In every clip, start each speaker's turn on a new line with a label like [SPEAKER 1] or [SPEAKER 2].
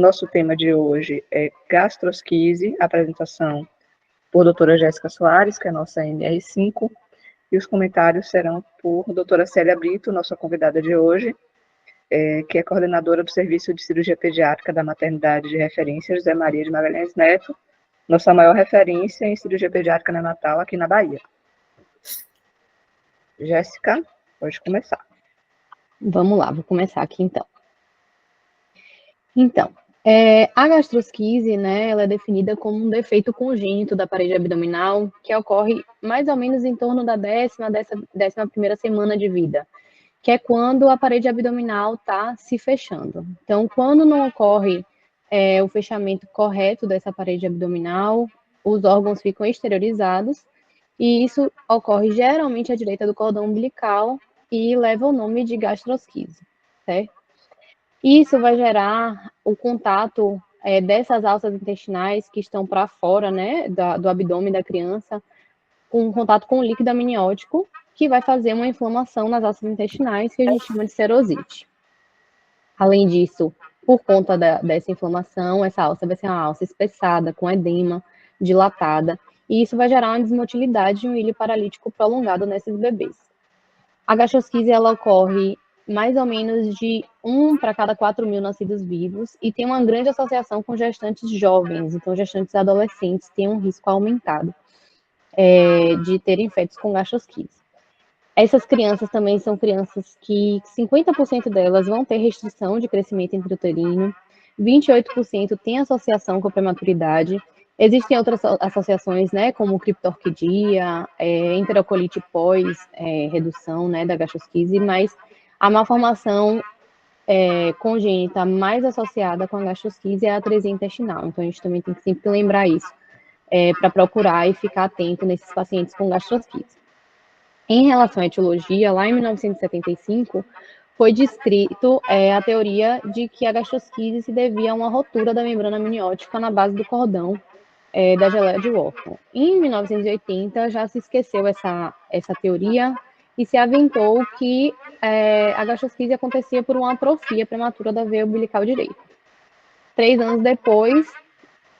[SPEAKER 1] nosso tema de hoje é gastrosquise, apresentação por doutora Jéssica Soares, que é a nossa NR5, e os comentários serão por doutora Célia Brito, nossa convidada de hoje, que é coordenadora do Serviço de Cirurgia Pediátrica da Maternidade de Referência José Maria de Magalhães Neto, nossa maior referência em cirurgia pediátrica neonatal aqui na Bahia. Jéssica, pode começar.
[SPEAKER 2] Vamos lá, vou começar aqui então. A gastrosquise, né, ela é definida como um defeito congênito da parede abdominal que ocorre mais ou menos em torno da 11ª semana de vida, que é quando a parede abdominal está se fechando. Então, quando não ocorre o fechamento correto dessa parede abdominal, os órgãos ficam exteriorizados, e isso ocorre geralmente à direita do cordão umbilical e leva o nome de gastrosquise, certo? Isso vai gerar o contato dessas alças intestinais que estão para fora, né, do abdômen da criança, com contato com o líquido amniótico, que vai fazer uma inflamação nas alças intestinais, que a gente chama de serosite. Além disso, por conta dessa inflamação, essa alça vai ser uma alça espessada, com edema, dilatada, e isso vai gerar uma desmotilidade de um ilho paralítico prolongado nesses bebês. A gastrosquise, ela ocorre mais ou menos de 1 para cada 4.000 nascidos vivos e tem uma grande associação com gestantes jovens, então gestantes adolescentes têm um risco aumentado de terem fetos com gastrosquise. Essas crianças também são crianças que 50% delas vão ter restrição de crescimento intrauterino, 28% têm associação com a prematuridade. Existem outras associações, né, como criptorquidia, enterocolite pós-redução, né, da gastrosquise, mas a malformação congênita mais associada com a gastrosquise é a atresia intestinal. Então, a gente também tem que sempre lembrar isso, para procurar e ficar atento nesses pacientes com gastrosquise. Em relação à etiologia, lá em 1975, foi descrito a teoria de que a gastrosquise se devia a uma rotura da membrana amniótica na base do cordão da geleia de Wharton. Em 1980, já se esqueceu essa teoria e se aventou que a gastrosquise acontecia por uma atrofia prematura da veia umbilical direita. 3 anos depois,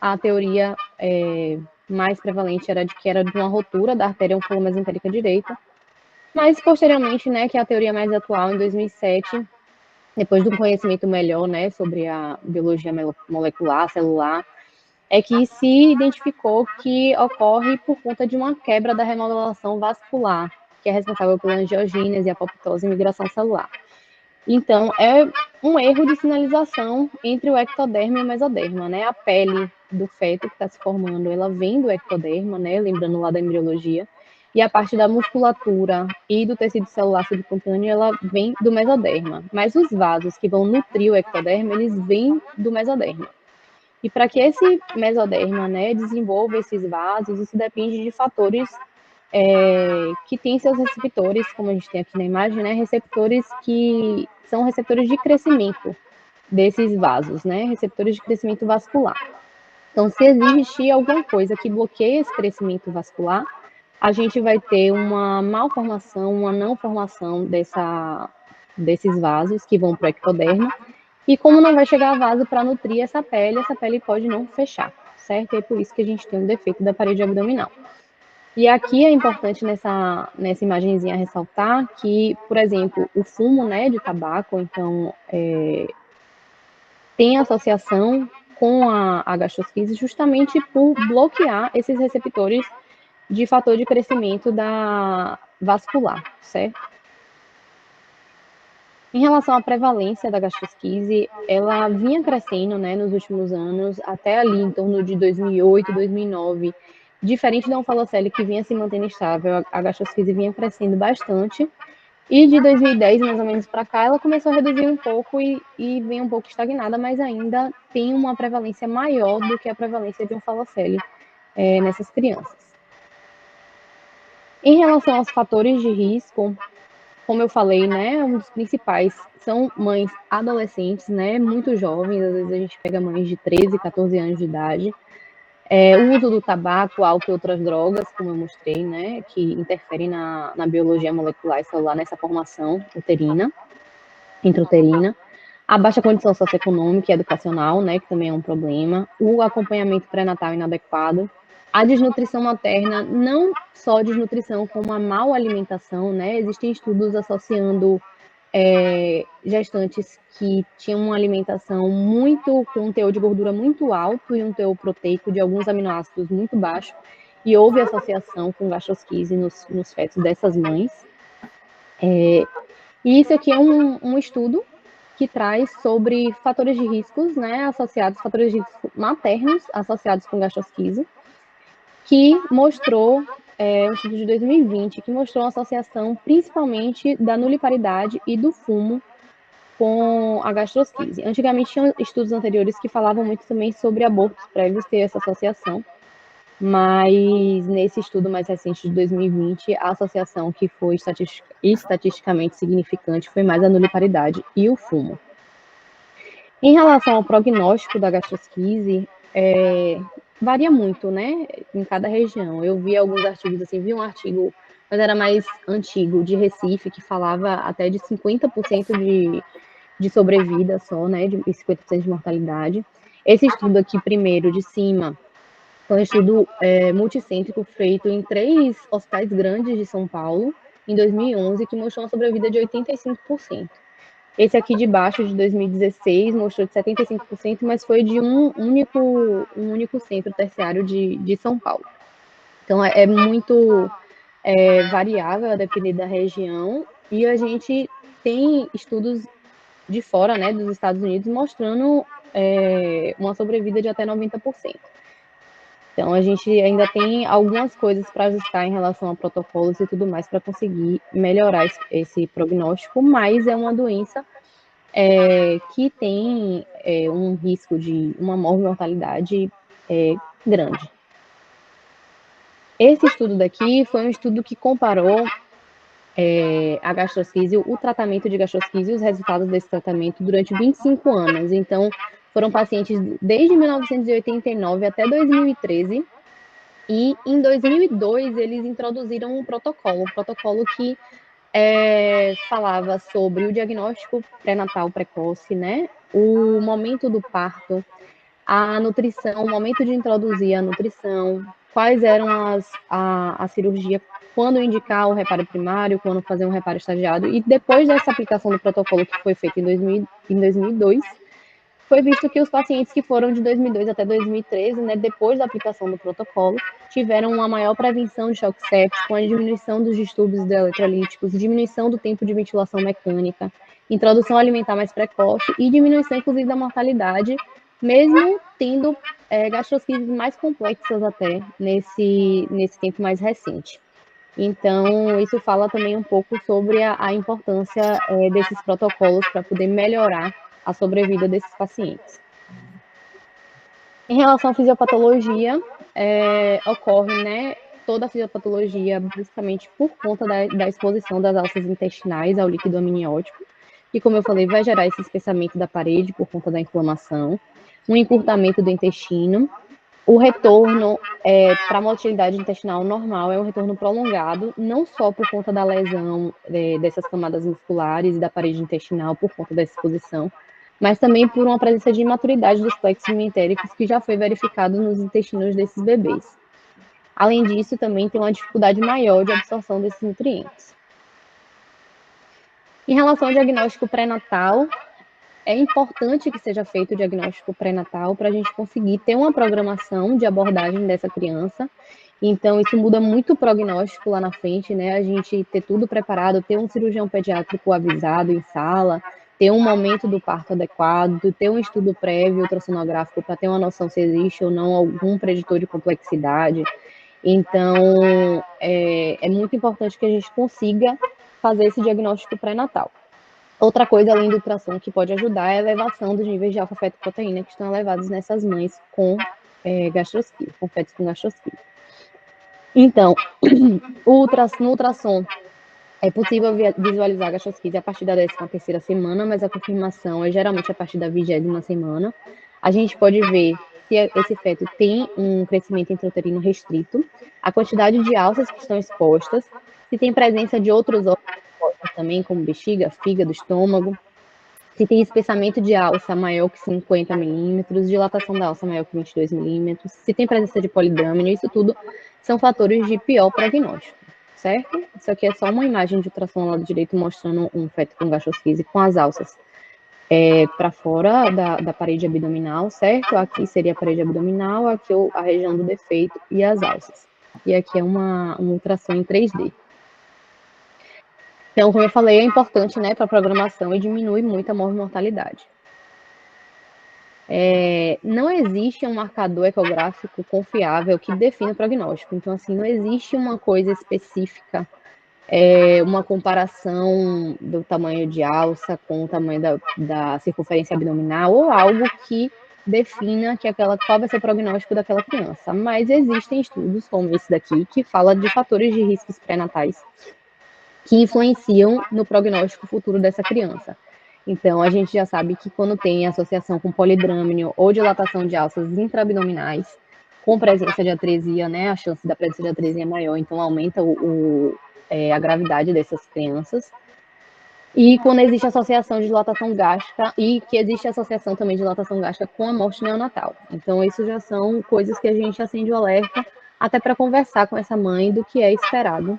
[SPEAKER 2] a teoria mais prevalente era de que era de uma rotura da artéria oncolomesentérica direita, mas posteriormente, né, que é a teoria mais atual, em 2007, depois do conhecimento melhor, né, sobre a biologia molecular, celular, é que se identificou que ocorre por conta de uma quebra da remodelação vascular, que é responsável pela angiogênese, apoptose e migração celular. Então, é um erro de sinalização entre o ectoderma e o mesoderma, né? A pele do feto que está se formando, ela vem do ectoderma, né? Lembrando lá da embriologia, e a parte da musculatura e do tecido celular subcutâneo, ela vem do mesoderma. Mas os vasos que vão nutrir o ectoderma, eles vêm do mesoderma. E para que esse mesoderma, né, desenvolva esses vasos, isso depende de fatores que têm seus receptores, como a gente tem aqui na imagem, né, receptores que são receptores de crescimento desses vasos, né, receptores de crescimento vascular. Então, se existir alguma coisa que bloqueie esse crescimento vascular, a gente vai ter uma malformação, uma não formação desses vasos que vão para o ectoderma, e como não vai chegar vaso para nutrir essa pele pode não fechar, certo? E é por isso que a gente tem um defeito da parede abdominal. E aqui é importante nessa imagenzinha ressaltar que, por exemplo, o fumo, né, de tabaco, então, tem associação com a gastrosquise justamente por bloquear esses receptores de fator de crescimento vascular, certo? Em relação à prevalência da gastrosquise, ela vinha crescendo, né, nos últimos anos, até ali em torno de 2008, 2009. Diferente da onfalocele, que vinha se mantendo estável, a gastrosquise vinha crescendo bastante. E de 2010, mais ou menos, para cá, ela começou a reduzir um pouco e vem um pouco estagnada, mas ainda tem uma prevalência maior do que a prevalência de onfalocele nessas crianças. Em relação aos fatores de risco, como eu falei, né, um dos principais são mães adolescentes, né, muito jovens, às vezes a gente pega mães de 13, 14 anos de idade, o uso do tabaco, álcool e outras drogas, como eu mostrei, né, que interferem na biologia molecular e celular nessa formação uterina, intrauterina, A baixa condição socioeconômica e educacional, né, que também é um problema, o acompanhamento pré-natal inadequado, a desnutrição materna, não só desnutrição, como a mal alimentação, né, existem estudos associando gestantes que tinham uma alimentação muito com um teor de gordura muito alto e um teor proteico de alguns aminoácidos muito baixo, e houve associação com gastrosquise nos fetos dessas mães. E isso aqui é um estudo que traz sobre fatores de riscos, né, associados, fatores de risco maternos associados com gastrosquise, que mostrou, um estudo de 2020, que mostrou uma associação principalmente da nuliparidade e do fumo com a gastrosquise. Antigamente tinham estudos anteriores que falavam muito também sobre abortos prévios ter essa associação, mas nesse estudo mais recente de 2020, a associação que foi estatisticamente significante foi mais a nuliparidade e o fumo. Em relação ao prognóstico da gastrosquise, varia muito, né, em cada região. Eu vi alguns artigos, assim, vi um artigo, mas era mais antigo, de Recife, que falava até de 50% de sobrevida só, né, de 50% de mortalidade. Esse estudo aqui, primeiro, de cima, foi um estudo multicêntrico feito em 3 hospitais grandes de São Paulo, em 2011, que mostrou uma sobrevida de 85%. Esse aqui de baixo, de 2016, mostrou de 75%, mas foi de um único centro terciário de São Paulo. Então, é muito variável a depender da região, e a gente tem estudos de fora, né, dos Estados Unidos, mostrando uma sobrevida de até 90%. Então, a gente ainda tem algumas coisas para ajustar em relação a protocolos e tudo mais para conseguir melhorar esse prognóstico, mas é uma doença que tem um risco de uma mortalidade grande. Esse estudo daqui foi um estudo que comparou a gastrosquise, o tratamento de gastrosquise e os resultados desse tratamento durante 25 anos. Então, foram pacientes desde 1989 até 2013, e em 2002 eles introduziram um protocolo que falava sobre o diagnóstico pré-natal precoce, né? O momento do parto, a nutrição, o momento de introduzir a nutrição, quais eram a cirurgia, quando indicar o reparo primário, quando fazer um reparo estagiado, e depois dessa aplicação do protocolo que foi feito em 2002, foi visto que os pacientes que foram de 2002 até 2013, né, depois da aplicação do protocolo, tiveram uma maior prevenção de choque séptico, a diminuição dos distúrbios eletrolíticos, diminuição do tempo de ventilação mecânica, introdução alimentar mais precoce e diminuição, inclusive, da mortalidade, mesmo tendo gastrosquises mais complexas até nesse tempo mais recente. Então, isso fala também um pouco sobre a importância desses protocolos para poder melhorar a sobrevida desses pacientes. Em relação à fisiopatologia, ocorre, né, toda a fisiopatologia basicamente por conta da exposição das alças intestinais ao líquido amniótico, que, como eu falei, vai gerar esse espessamento da parede por conta da inflamação, um encurtamento do intestino. O retorno para a motilidade intestinal normal é um retorno prolongado, não só por conta da lesão dessas camadas musculares e da parede intestinal por conta da exposição, mas também por uma presença de imaturidade dos plexos mentéricos que já foi verificado nos intestinos desses bebês. Além disso, também tem uma dificuldade maior de absorção desses nutrientes. Em relação ao diagnóstico pré-natal, é importante que seja feito o diagnóstico pré-natal para a gente conseguir ter uma programação de abordagem dessa criança. Então, isso muda muito o prognóstico lá na frente, né? A gente ter tudo preparado, ter um cirurgião pediátrico avisado em sala, ter um momento do parto adequado, ter um estudo prévio ultrassonográfico para ter uma noção se existe ou não algum preditor de complexidade. Então, é muito importante que a gente consiga fazer esse diagnóstico pré-natal. Outra coisa, além do ultrassom, que pode ajudar é a elevação dos níveis de alfa-fetoproteína que estão elevados nessas mães com gastrosquise, com fetos com gastrosquise. Então, no ultrassom, é possível visualizar a gastrosquise a partir da 13ª semana, mas a confirmação é geralmente a partir da 20ª semana. A gente pode ver se esse feto tem um crescimento intrauterino restrito, a quantidade de alças que estão expostas, se tem presença de outros órgãos expostos também, como bexiga, fígado, estômago. se tem espessamento de alça maior que 50 milímetros, dilatação da alça maior que 22 milímetros, se tem presença de polidâmino, isso tudo são fatores de pior prognóstico, certo? Isso aqui é só uma imagem de ultrassom ao lado direito mostrando um feto com gastrosquise com as alças para fora da parede abdominal, certo? Aqui seria a parede abdominal, aqui a região do defeito e as alças. E aqui é um ultrassom em 3D. Então, como eu falei, é importante, né, para a programação e diminui muito a mortalidade. Não existe um marcador ecográfico confiável que defina o prognóstico. Então, assim, não existe uma coisa específica, uma comparação do tamanho de alça com o tamanho da circunferência abdominal ou algo que defina qual vai ser o prognóstico daquela criança. Mas existem estudos, como esse daqui, que fala de fatores de riscos pré-natais que influenciam no prognóstico futuro dessa criança. Então, a gente já sabe que quando tem associação com polidrâmino ou dilatação de alças intraabdominais, com presença de atresia, né, a chance da presença de atresia é maior, então aumenta a gravidade dessas crianças. E quando existe associação de dilatação gástrica, e que existe associação também de dilatação gástrica com a morte neonatal. Então, isso já são coisas que a gente acende o alerta, até para conversar com essa mãe do que é esperado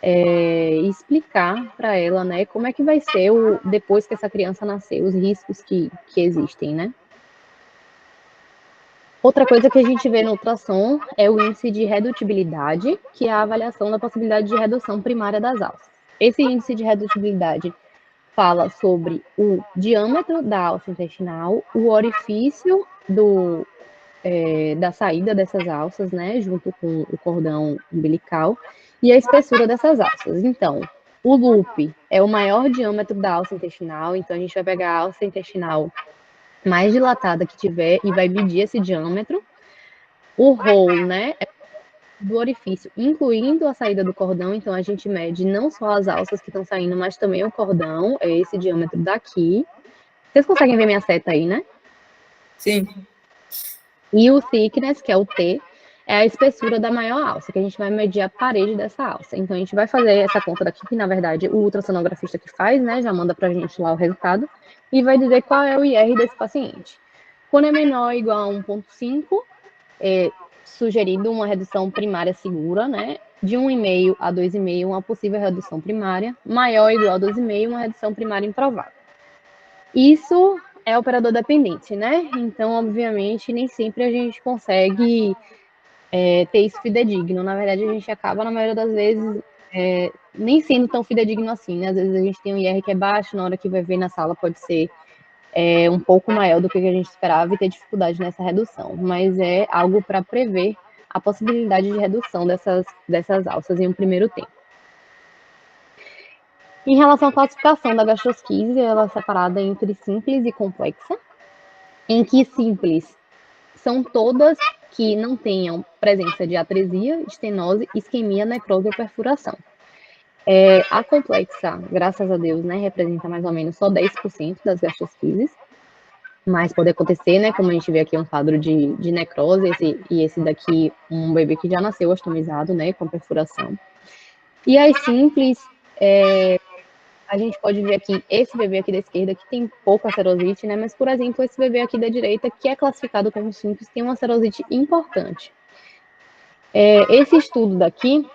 [SPEAKER 2] e explicar para ela, né, como é que vai ser depois que essa criança nascer, os riscos que existem, né? Outra coisa que a gente vê no ultrassom é o índice de redutibilidade, que é a avaliação da possibilidade de redução primária das alças. Esse índice de redutibilidade fala sobre o diâmetro da alça intestinal, o orifício da saída dessas alças, né, junto com o cordão umbilical, e a espessura dessas alças. Então, o loop é o maior diâmetro da alça intestinal, então a gente vai pegar a alça intestinal mais dilatada que tiver e vai medir esse diâmetro. O hole, né, é do orifício, incluindo a saída do cordão, então a gente mede não só as alças que estão saindo, mas também o cordão, é esse diâmetro daqui. Vocês conseguem ver minha seta aí, né?
[SPEAKER 3] Sim.
[SPEAKER 2] E o thickness, que é o T, é a espessura da maior alça, que a gente vai medir a parede dessa alça. Então, a gente vai fazer essa conta daqui, que na verdade o ultrassonografista que faz, né, já manda pra gente lá o resultado, e vai dizer qual é o IR desse paciente. Quando é menor ou igual a 1,5, é sugerido uma redução primária segura, né, de 1,5 a 2,5, uma possível redução primária, maior ou igual a 2,5, uma redução primária improvável. Isso é operador dependente, né? Então, obviamente, nem sempre a gente consegue ter isso fidedigno. Na verdade, a gente acaba, na maioria das vezes, nem sendo tão fidedigno assim, né? Às vezes a gente tem um IR que é baixo, na hora que vai ver na sala pode ser um pouco maior do que a gente esperava e ter dificuldade nessa redução. Mas é algo para prever a possibilidade de redução dessas alças em um primeiro tempo. Em relação à classificação da gastrosquise, ela é separada entre simples e complexa, em que simples são todas que não tenham presença de atresia, estenose, isquemia, necrose ou perfuração. A complexa, graças a Deus, né, representa mais ou menos só 10% das gastrosquises, mas pode acontecer, né, como a gente vê aqui um quadro de necrose, esse daqui, um bebê que já nasceu ostomizado, né, com perfuração. E as simples, a gente pode ver aqui, esse bebê aqui da esquerda, que tem pouca serosite, né? Mas, por exemplo, esse bebê aqui da direita, que é classificado como simples, tem uma serosite importante. Esse estudo daqui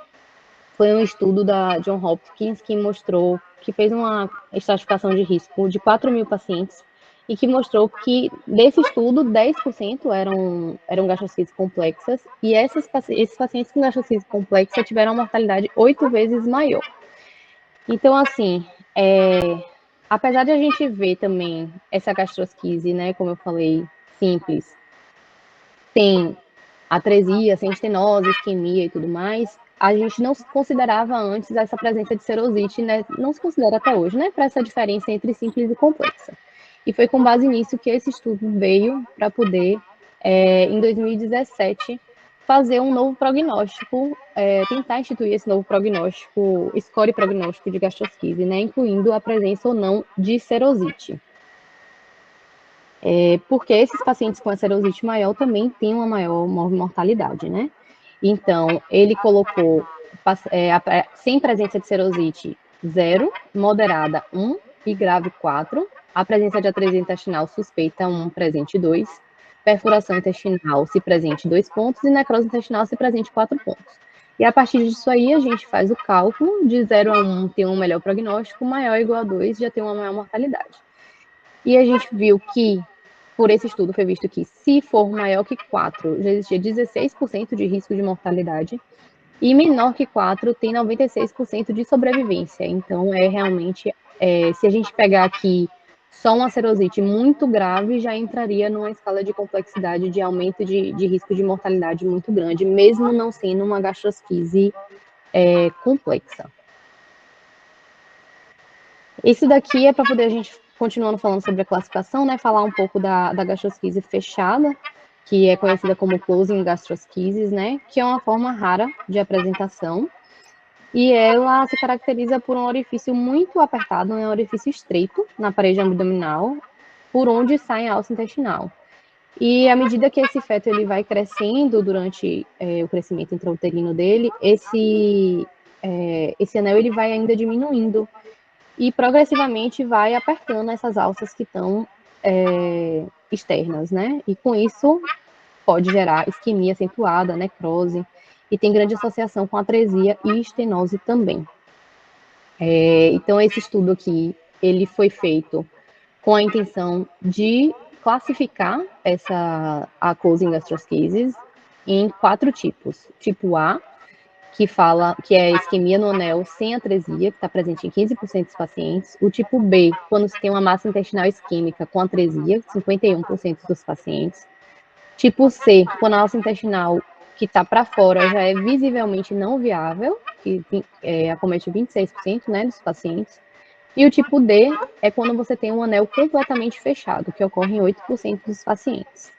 [SPEAKER 2] foi um estudo da Johns Hopkins que mostrou, que fez uma estratificação de risco de 4.000 pacientes e que mostrou que, desse estudo, 10% eram gastrosquises complexas e esses pacientes com gastrosquise complexa tiveram uma mortalidade 8 vezes maior. Então, assim, apesar de a gente ver também essa gastrosquise, né, como eu falei, simples, tem atresia, sem estenose, isquemia e tudo mais, a gente não considerava antes essa presença de serosite, né, não se considera até hoje, né, para essa diferença entre simples e complexa. E foi com base nisso que esse estudo veio para poder, em 2017, fazer um novo prognóstico, tentar instituir esse novo prognóstico, score prognóstico de gastrosquise, né, incluindo a presença ou não de serosite. Porque esses pacientes com a serosite maior também têm uma maior mortalidade, né? Então, ele colocou sem presença de serosite 0, moderada 1 e grave 4, a presença de atrese intestinal suspeita 1, presente 2, perfuração intestinal se presente 2 pontos e necrose intestinal se presente 4 pontos. E a partir disso aí, a gente faz o cálculo de 0 a 1 tem um melhor prognóstico, maior ou igual a 2 já tem uma maior mortalidade. E a gente viu que, por esse estudo, foi visto que se for maior que 4, já existia 16% de risco de mortalidade, e menor que 4 tem 96% de sobrevivência. Então, é realmente, se a gente pegar aqui só uma serosite muito grave, já entraria numa escala de complexidade de aumento de risco de mortalidade muito grande, mesmo não sendo uma gastrosquise complexa. Isso daqui é para poder a gente, continuando falando sobre a classificação, né, falar um pouco da gastrosquise fechada, que é conhecida como closing gastroschisis, né, que é uma forma rara de apresentação, e ela se caracteriza por um orifício muito apertado, um orifício estreito na parede abdominal, por onde sai a alça intestinal. E à medida que esse feto ele vai crescendo durante o crescimento intrauterino dele, esse anel ele vai ainda diminuindo e progressivamente vai apertando essas alças que estão externas, né? E com isso pode gerar isquemia acentuada, necrose, e tem grande associação com atresia e estenose também. Então, esse estudo aqui, ele foi feito com a intenção de classificar a closing gastroschisis em 4 tipos. Tipo A, que é isquemia no anel sem atresia, que está presente em 15% dos pacientes. O tipo B, quando se tem uma massa intestinal isquêmica com atresia, 51% dos pacientes. Tipo C, quando a alça intestinal que está para fora já é visivelmente não viável, que acomete 26%, né, dos pacientes. E o tipo D é quando você tem um anel completamente fechado, que ocorre em 8% dos pacientes.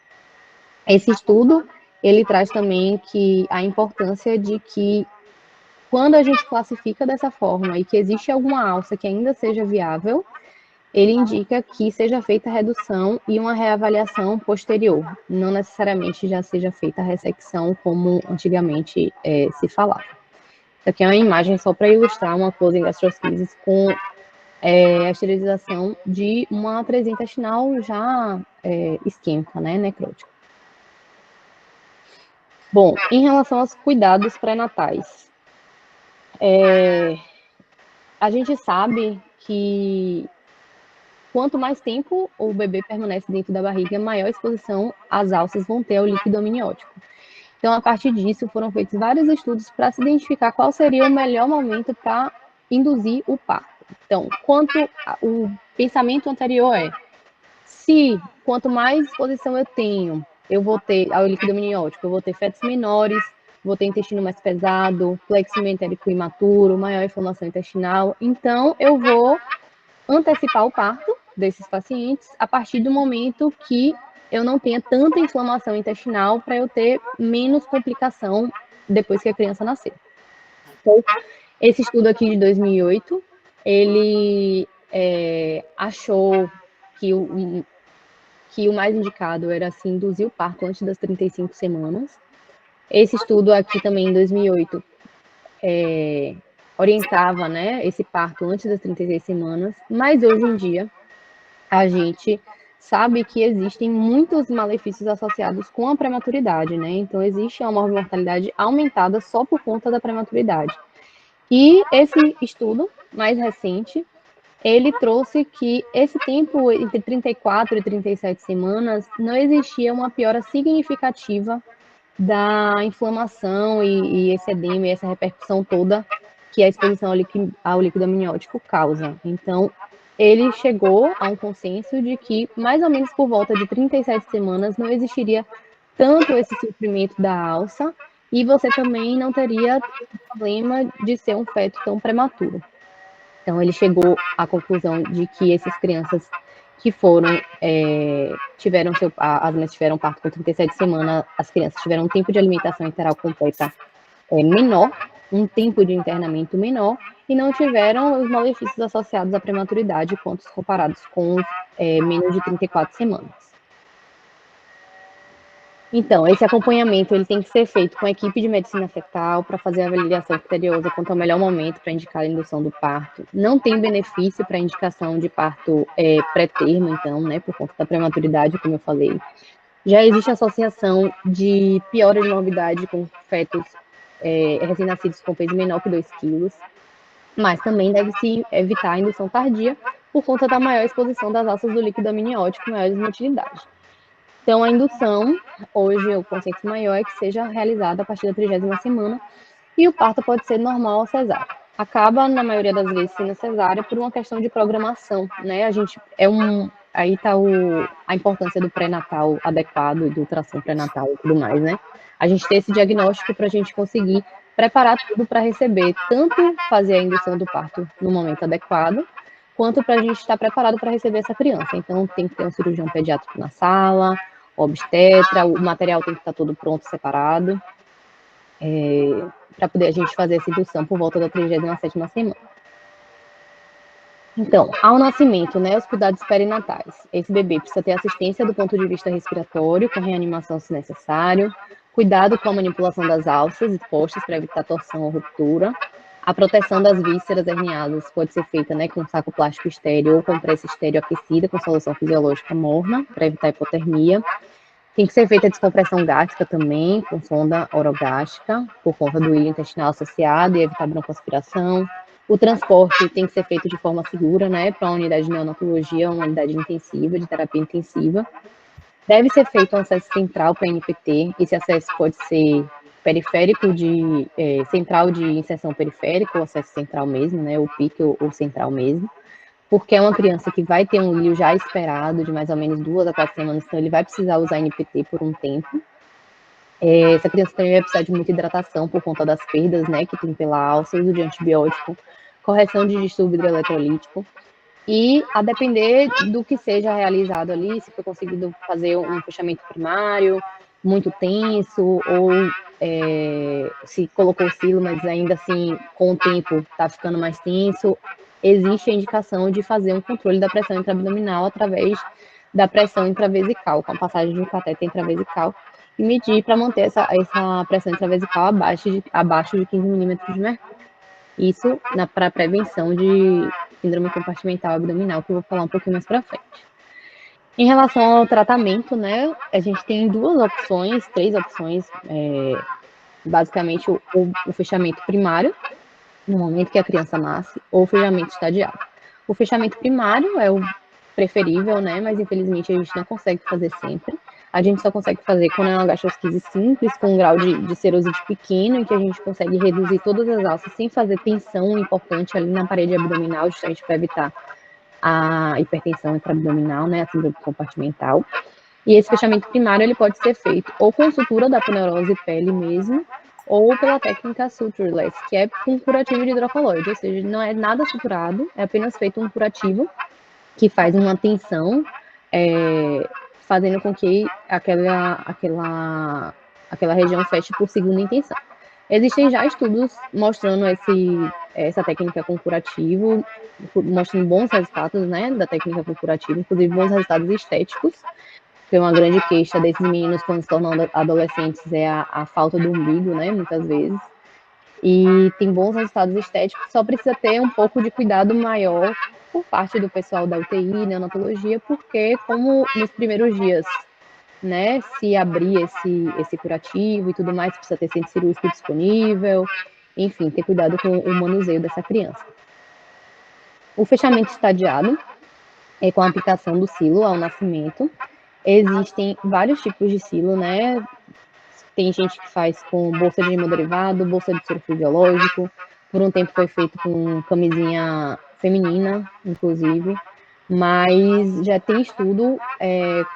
[SPEAKER 2] Esse estudo, ele traz também a importância de que quando a gente classifica dessa forma e que existe alguma alça que ainda seja viável, ele indica que seja feita a redução e uma reavaliação posterior, não necessariamente já seja feita a ressecção como antigamente se falava. Isso aqui é uma imagem só para ilustrar uma closing gastroschisis com a esterilização de uma atresia intestinal já isquêmica, né, necrótica. Bom, em relação aos cuidados pré-natais, a gente sabe que quanto mais tempo o bebê permanece dentro da barriga, maior exposição as alças vão ter ao líquido amniótico. Então, a partir disso, foram feitos vários estudos para se identificar qual seria o melhor momento para induzir o parto. Então, o pensamento anterior se quanto mais exposição eu tenho, eu vou ter ao líquido amniótico, eu vou ter fetos menores, vou ter intestino mais pesado, plexo entérico imaturo, maior inflamação intestinal. Então, eu vou antecipar o parto desses pacientes a partir do momento que eu não tenha tanta inflamação intestinal para eu ter menos complicação depois que a criança nascer. Então, esse estudo aqui de 2008, ele achou que o mais indicado era assim, induzir o parto antes das 35 semanas. Esse estudo aqui também, em 2008, orientava, né, esse parto antes das 36 semanas, mas hoje em dia a gente sabe que existem muitos malefícios associados com a prematuridade, né? Então existe uma mortalidade aumentada só por conta da prematuridade. E esse estudo mais recente, ele trouxe que esse tempo entre 34 e 37 semanas não existia uma piora significativa da inflamação e esse edema, essa repercussão toda que a exposição ao líquido amniótico causa. Então, ele chegou a um consenso de que, mais ou menos por volta de 37 semanas, não existiria tanto esse sofrimento da alça e você também não teria problema de ser um feto tão prematuro. Então, ele chegou à conclusão de que essas crianças que as mães tiveram parto com 37 semanas, as crianças tiveram um tempo de alimentação enteral completa menor, um tempo de internamento menor, e não tiveram os malefícios associados à prematuridade, quanto comparados com menos de 34 semanas. Então, esse acompanhamento ele tem que ser feito com a equipe de medicina fetal para fazer a avaliação criteriosa quanto ao melhor momento para indicar a indução do parto. Não tem benefício para indicação de parto pré-termo, então, né, por conta da prematuridade, como eu falei. Já existe associação de piora de morbidade com fetos recém-nascidos com peso menor que 2 quilos, mas também deve-se evitar a indução tardia por conta da maior exposição das alças do líquido amniótico e maior desmotilidade. Então, a indução, hoje, o consenso maior é que seja realizada a partir da 30ª semana e o parto pode ser normal ou cesárea. Acaba, na maioria das vezes, sendo cesárea por uma questão de programação, né? Aí está a importância do pré-natal adequado e do ultrassom pré-natal e tudo mais, né? A gente ter esse diagnóstico para a gente conseguir preparar tudo para receber, tanto fazer a indução do parto no momento adequado, quanto para a gente estar preparado para receber essa criança. Então, tem que ter um cirurgião pediátrico na sala, obstetra, o material tem que estar todo pronto, separado, para poder a gente fazer essa indução por volta da 37ª semana. Então, ao nascimento, né, os cuidados perinatais. Esse bebê precisa ter assistência do ponto de vista respiratório, com reanimação se necessário, cuidado com a manipulação das alças expostas para evitar torção ou ruptura. A proteção das vísceras herniadas pode ser feita, né, com saco plástico estéreo ou compressa estéreo aquecida com solução fisiológica morna, para evitar hipotermia. Tem que ser feita a descompressão gástrica também, com sonda orogástrica, por conta do ilho intestinal associado e evitar broncoaspiração. O transporte tem que ser feito de forma segura, né, para uma unidade de neonatologia, uma unidade intensiva, de terapia intensiva. Deve ser feito um acesso central para NPT. Esse acesso pode ser periférico central de inserção periférica, ou acesso central mesmo, né, ou PIC ou central mesmo, porque é uma criança que vai ter um ilho já esperado de mais ou menos 2 a 4 semanas, então ele vai precisar usar NPT por um tempo. Essa criança também vai precisar de muita hidratação por conta das perdas, né, que tem pela alça, uso de antibiótico, correção de distúrbio hidroeletrolítico. E a depender do que seja realizado ali, se for conseguido fazer um fechamento primário muito tenso, ou se colocou o silo, mas ainda assim, com o tempo, está ficando mais tenso, existe a indicação de fazer um controle da pressão intraabdominal através da pressão intravesical, com a passagem de um cateter intravesical, e medir para manter essa pressão intravesical abaixo de 15 milímetros de mercúrio. Isso para prevenção de síndrome compartimental abdominal, que eu vou falar um pouquinho mais para frente. Em relação ao tratamento, né, a gente tem três opções, basicamente o fechamento primário, no momento que a criança nasce, ou o fechamento estadiado. O fechamento primário é o preferível, né, mas infelizmente a gente não consegue fazer sempre. A gente só consegue fazer quando é uma gastrosquise simples, com um grau de serosite pequeno, em que a gente consegue reduzir todas as alças sem fazer tensão importante ali na parede abdominal, justamente para evitar a hipertensão intraabdominal, né, a síndrome compartimental. E esse fechamento primário ele pode ser feito ou com sutura da aponeurose pele mesmo, ou pela técnica sutureless, que é com curativo de hidrocoloide, ou seja, não é nada suturado, é apenas feito um curativo que faz uma tensão, fazendo com que aquela região feche por segunda intenção. Existem já estudos mostrando essa técnica com curativo, mostrando bons resultados, né, da técnica com curativo, inclusive bons resultados estéticos, porque uma grande queixa desses meninos quando se tornam adolescentes é a falta do umbigo, né, muitas vezes. E tem bons resultados estéticos, só precisa ter um pouco de cuidado maior por parte do pessoal da UTI, neonatologia, porque como nos primeiros dias, né, se abrir esse curativo e tudo mais, precisa ter centro cirúrgico disponível, enfim, ter cuidado com o manuseio dessa criança. O fechamento estadiado é com a aplicação do silo ao nascimento. Existem vários tipos de silo, né? Tem gente que faz com bolsa de hemoderivado, bolsa de soro fisiológico. Por um tempo foi feito com camisinha feminina, inclusive. Mas já tem estudo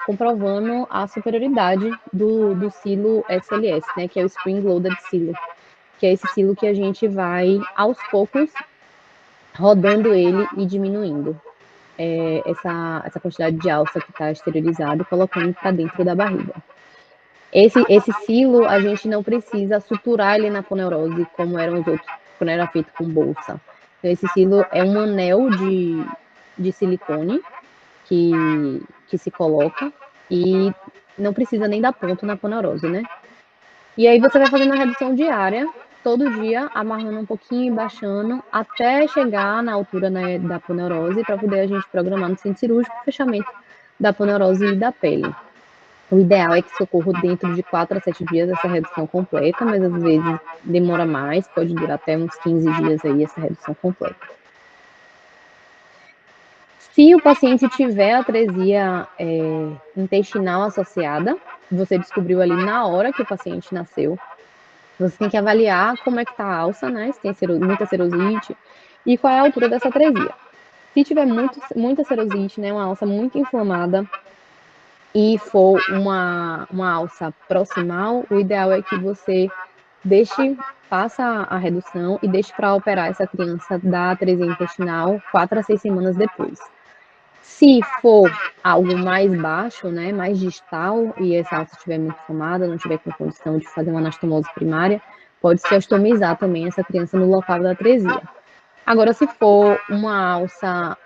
[SPEAKER 2] comprovando a superioridade do silo SLS, né? Que é o Spring Loaded Silo. Que é esse silo que a gente vai, aos poucos, rodando ele e diminuindo essa quantidade de alça que está esterilizada e colocando para dentro da barriga. Esse silo, a gente não precisa suturar ele na poneurose, como eram os outros, quando era feito com bolsa. Então, esse silo é um anel de silicone que se coloca e não precisa nem dar ponto na poneurose, né? E aí você vai fazendo a redução diária, todo dia, amarrando um pouquinho e baixando, até chegar na altura, né, da poneurose, para poder a gente programar no centro cirúrgico o fechamento da poneurose e da pele. O ideal é que socorra dentro de 4 a 7 dias essa redução completa, mas às vezes demora mais, pode durar até uns 15 dias aí essa redução completa. Se o paciente tiver atresia intestinal associada, você descobriu ali na hora que o paciente nasceu, você tem que avaliar como é que está a alça, né? Se tem muita serosite e qual é a altura dessa atresia. Se tiver muita serosite, né, uma alça muito inflamada e for uma alça proximal, o ideal é que você faça a redução e deixe para operar essa criança da atresia intestinal 4 a 6 semanas depois. Se for algo mais baixo, né, mais distal, e essa alça estiver muito inflamada, não tiver com condição de fazer uma anastomose primária, pode-se astomizar também essa criança no local da atresia. Agora, se for uma alça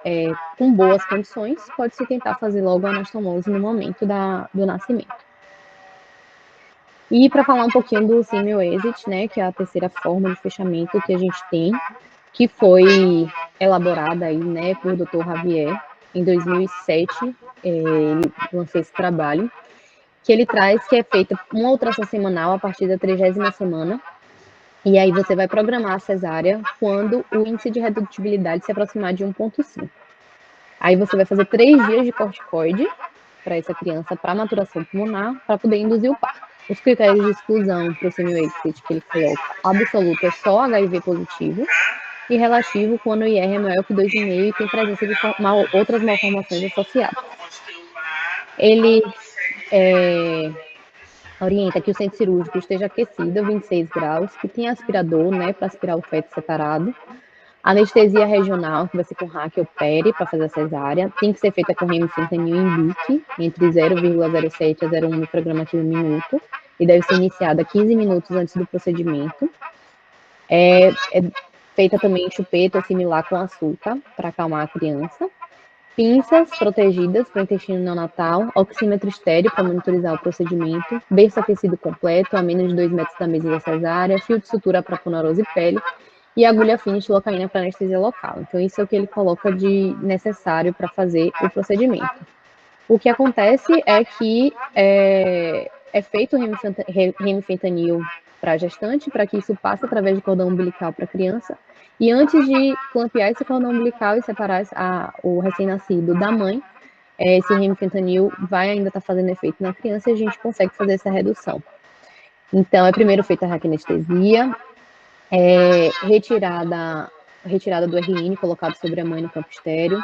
[SPEAKER 2] com boas condições, pode-se tentar fazer logo a anastomose no momento do nascimento. E para falar um pouquinho do Simio-Exit, né, que é a terceira forma de fechamento que a gente tem, que foi elaborada aí, né, por Dr. Javier, em 2007, ele lançou esse trabalho, que ele traz que é feita uma ultrassom semanal a partir da 30ª semana, e aí você vai programar a cesárea quando o índice de redutibilidade se aproximar de 1,5. Aí você vai fazer 3 dias de corticoide para essa criança, para maturação pulmonar, para poder induzir o parto. Os critérios de exclusão para o Simio-Exit que ele coloca, absoluto é só HIV positivo, e relativo quando o IR é maior que 2,5 e tem presença de outras malformações associadas. Ele orienta que o centro cirúrgico esteja aquecido a 26 graus, que tenha aspirador, né, para aspirar o feto separado. Anestesia regional, que vai ser com hack ou peri para fazer a cesárea, tem que ser feita com remifentanil em BIC, entre 0,07 a 0,1 micrograma por minuto, e deve ser iniciada 15 minutos antes do procedimento. É feita também em chupeta ou similar com açúcar, para acalmar a criança. Pinças protegidas para o intestino neonatal, oxímetro estéreo para monitorizar o procedimento, berço aquecido completo, a menos de 2 metros da mesa da cesárea, fio de sutura para poneurose e pele, e agulha fina de locaína para anestesia local. Então, isso é o que ele coloca de necessário para fazer o procedimento. O que acontece é que é feito remifentanil para a gestante, para que isso passe através do cordão umbilical para a criança, e antes de clampear esse cordão umbilical e separar o recém-nascido da mãe, esse remifentanil vai ainda estar fazendo efeito na criança e a gente consegue fazer essa redução. Então, é primeiro feita a raquianestesia, retirada do RN, colocado sobre a mãe no campo estéreo.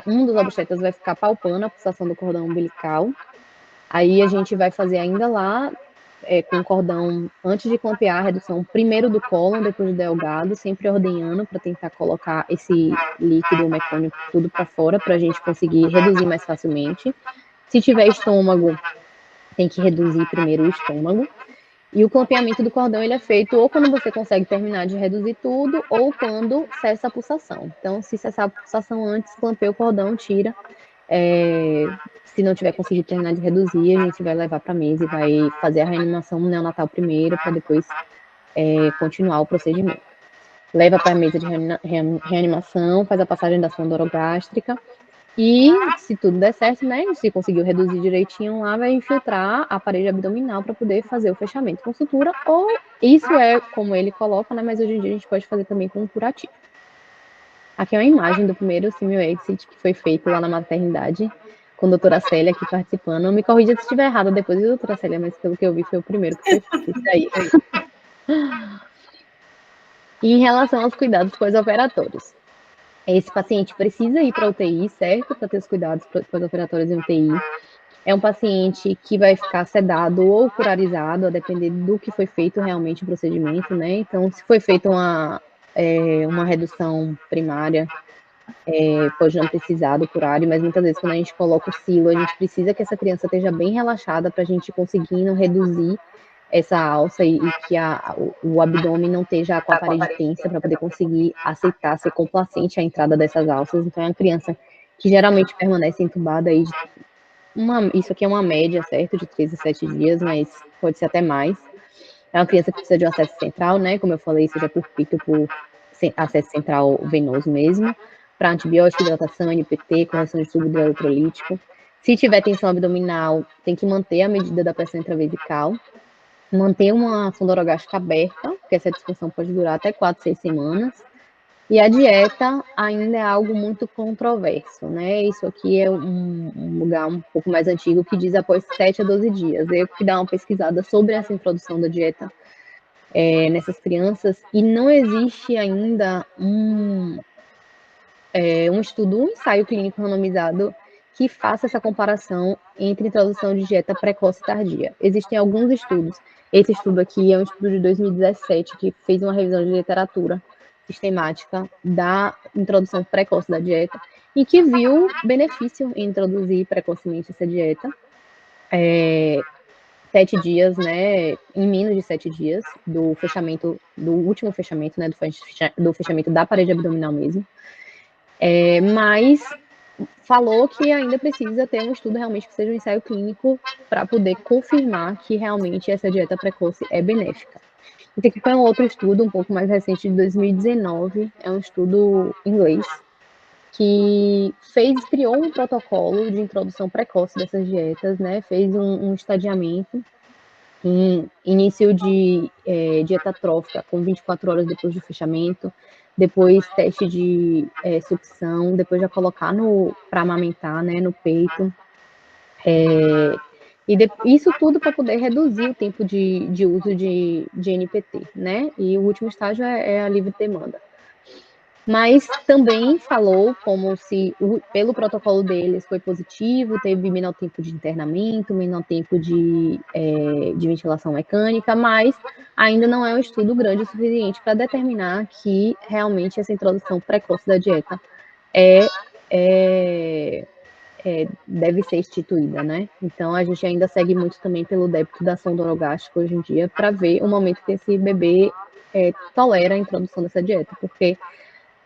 [SPEAKER 2] Um dos obstetras vai ficar palpando a pulsação do cordão umbilical. Aí a gente vai fazer ainda lá, com o cordão, antes de clampear a redução, primeiro do cólon, depois do delgado, sempre ordenhando para tentar colocar esse líquido mecânico tudo para fora, para a gente conseguir reduzir mais facilmente. Se tiver estômago, tem que reduzir primeiro o estômago. E o clampeamento do cordão ele é feito ou quando você consegue terminar de reduzir tudo, ou quando cessa a pulsação. Então, se cessar a pulsação antes, clampeia o cordão, tira. Se não tiver conseguido terminar de reduzir, a gente vai levar para a mesa e vai fazer a reanimação neonatal primeiro, para depois continuar o procedimento. Leva para a mesa de reanimação, faz a passagem da sonda orogástrica, e se tudo der certo, né, se conseguiu reduzir direitinho lá, vai infiltrar a parede abdominal para poder fazer o fechamento com sutura, ou isso é como ele coloca, né, mas hoje em dia a gente pode fazer também com curativo. Aqui é uma imagem do primeiro Simio-Exit que foi feito lá na maternidade, com a doutora Célia aqui participando. Não me corrija se estiver errada depois, doutora Célia, mas pelo que eu vi foi o primeiro que foi feito, isso aí. E em relação aos cuidados pós-operatórios, esse paciente precisa ir para a UTI, certo? Para ter os cuidados pós-operatórios em UTI. É um paciente que vai ficar sedado ou curarizado, a depender do que foi feito realmente o procedimento, né? Então, se foi feita uma redução primária, pode não precisar do curário, mas muitas vezes quando a gente coloca o silo, a gente precisa que essa criança esteja bem relaxada para a gente conseguindo reduzir essa alça e que o abdômen não esteja com a parede tensa para poder conseguir aceitar, ser complacente à entrada dessas alças. Então, é uma criança que geralmente permanece entubada aí isso aqui é uma média, certo? De 3 a 7 dias, mas pode ser até mais. É uma criança que precisa de um acesso central, né? Como eu falei, seja por PIC ou por acesso central venoso mesmo, para antibiótico, hidratação, NPT, correção de tubo eletrolítico. Se tiver tensão abdominal, tem que manter a medida da pressão intravesical, manter uma sonda orogástrica aberta, porque essa disfunção pode durar até 4, 6 semanas. E a dieta ainda é algo muito controverso, né? Isso aqui é um lugar um pouco mais antigo que diz após 7 a 12 dias. Eu fui dar uma pesquisada sobre essa introdução da dieta nessas crianças e não existe ainda um estudo, um ensaio clínico randomizado que faça essa comparação entre introdução de dieta precoce e tardia. Existem alguns estudos. Esse estudo aqui é um estudo de 2017 que fez uma revisão de literatura sistemática da introdução precoce da dieta e que viu benefício em introduzir precocemente essa dieta. 7 dias, né, em menos de 7 dias do fechamento, do último fechamento, né, do fechamento da parede abdominal mesmo. Mas falou que ainda precisa ter um estudo realmente que seja um ensaio clínico para poder confirmar que realmente essa dieta precoce é benéfica. Esse aqui foi um outro estudo, um pouco mais recente, de 2019, é um estudo inglês, que criou um protocolo de introdução precoce dessas dietas, né, fez um estadiamento em início de dieta trófica, com 24 horas depois do fechamento, depois teste de sucção, depois já colocar para amamentar, né, no peito. Isso tudo para poder reduzir o tempo de uso de NPT, né? E o último estágio é a livre demanda. Mas também falou como se, pelo protocolo deles, foi positivo, teve menor tempo de internamento, menor tempo de ventilação mecânica, mas ainda não é um estudo grande o suficiente para determinar que realmente essa introdução precoce da dieta deve ser instituída, né? Então, a gente ainda segue muito também pelo débito da sonda orogástrica hoje em dia para ver o momento que esse bebê tolera a introdução dessa dieta, porque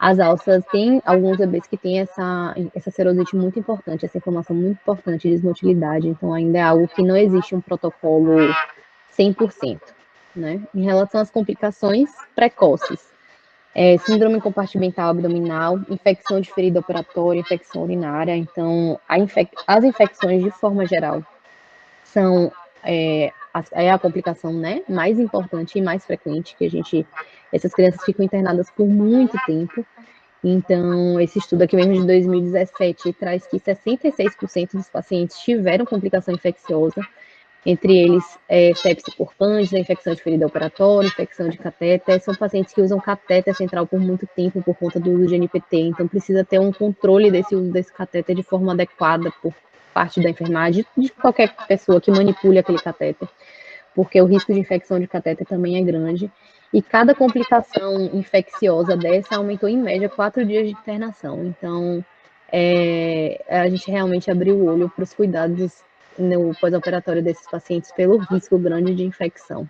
[SPEAKER 2] as alças têm alguns bebês que têm essa serosite muito importante, essa inflamação muito importante de desmotilidade, então ainda é algo que não existe um protocolo 100%, né? Em relação às complicações precoces, síndrome compartimental abdominal, infecção de ferida operatória, infecção urinária, então as infecções de forma geral são a complicação, né, mais importante e mais frequente, que essas crianças ficam internadas por muito tempo. Então, esse estudo aqui mesmo de 2017 traz que 66% dos pacientes tiveram complicação infecciosa, entre eles sepse por cândida, infecção de ferida operatória, infecção de catéter. São pacientes que usam catéter central por muito tempo por conta do uso de NPT, então precisa ter um controle desse uso desse catéter de forma adequada por parte da enfermagem, de qualquer pessoa que manipule aquele catéter, porque o risco de infecção de catéter também é grande. E cada complicação infecciosa dessa aumentou em média 4 dias de internação. Então, a gente realmente abriu o olho para os cuidados no pós-operatório desses pacientes pelo risco grande de infecção.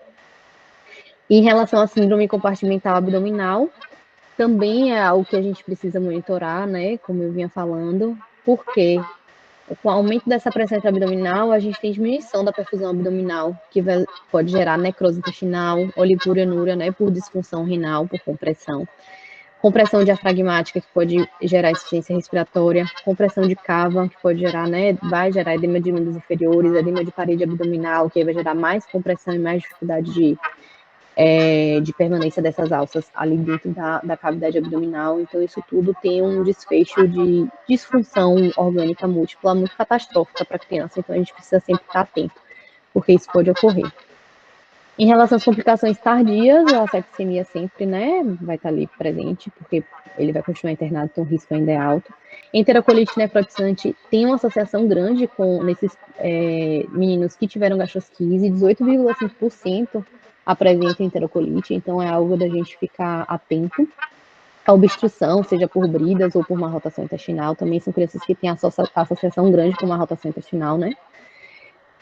[SPEAKER 2] Em relação à síndrome compartimental abdominal, também é algo que a gente precisa monitorar, né, como eu vinha falando, porque com o aumento dessa pressão abdominal, a gente tem diminuição da perfusão abdominal, que pode gerar necrose intestinal, oliguranúria, né, por disfunção renal, por compressão diafragmática, que pode gerar insuficiência respiratória, compressão de cava, que pode gerar, né, vai gerar edema de membros inferiores, edema de parede abdominal, que vai gerar mais compressão e mais dificuldade de permanência dessas alças ali dentro da cavidade abdominal. Então, isso tudo tem um desfecho de disfunção orgânica múltipla muito catastrófica para a criança. Então, a gente precisa sempre estar atento, porque isso pode ocorrer. Em relação às complicações tardias, a septicemia sempre, né, vai estar ali presente, porque ele vai continuar internado, então o risco ainda é alto. Enterocolite nefrotizante tem uma associação grande nesses meninos que tiveram gastrosquise, 18,5% apresenta enterocolite, então é algo da gente ficar atento. A obstrução, seja por bridas ou por má rotação intestinal, também são crianças que têm associação grande com má rotação intestinal, né?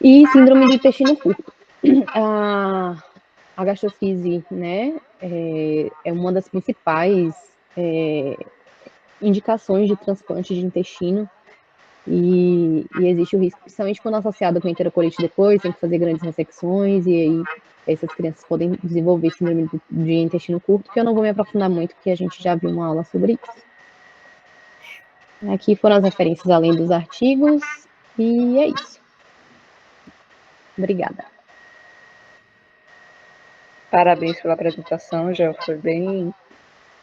[SPEAKER 2] E síndrome do intestino curto. A gastrosquise, né, é uma das principais indicações de transplante de intestino. E existe o risco, principalmente quando associado com enterocolite depois, tem que fazer grandes ressecções, e aí essas crianças podem desenvolver síndrome de intestino curto, que eu não vou me aprofundar muito, porque a gente já viu uma aula sobre isso. Aqui foram as referências além dos artigos, e é isso. Obrigada.
[SPEAKER 1] Parabéns pela apresentação, já foi bem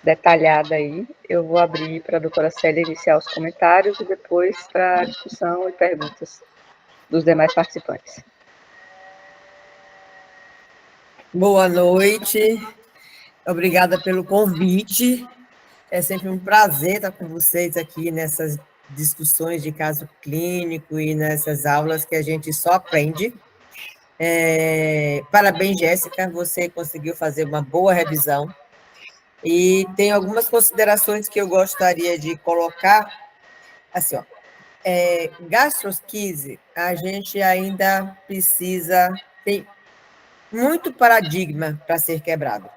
[SPEAKER 1] detalhada aí. Eu vou abrir para a doutora Célia iniciar os comentários e depois para a discussão e perguntas dos demais participantes.
[SPEAKER 3] Boa noite, obrigada pelo convite. É sempre um prazer estar com vocês aqui nessas discussões de caso clínico e nessas aulas que a gente só aprende. Parabéns, Jéssica, você conseguiu fazer uma boa revisão. E tem algumas considerações que eu gostaria de colocar. Assim, ó, gastrosquise, a gente ainda precisa, tem muito paradigma para ser quebrado,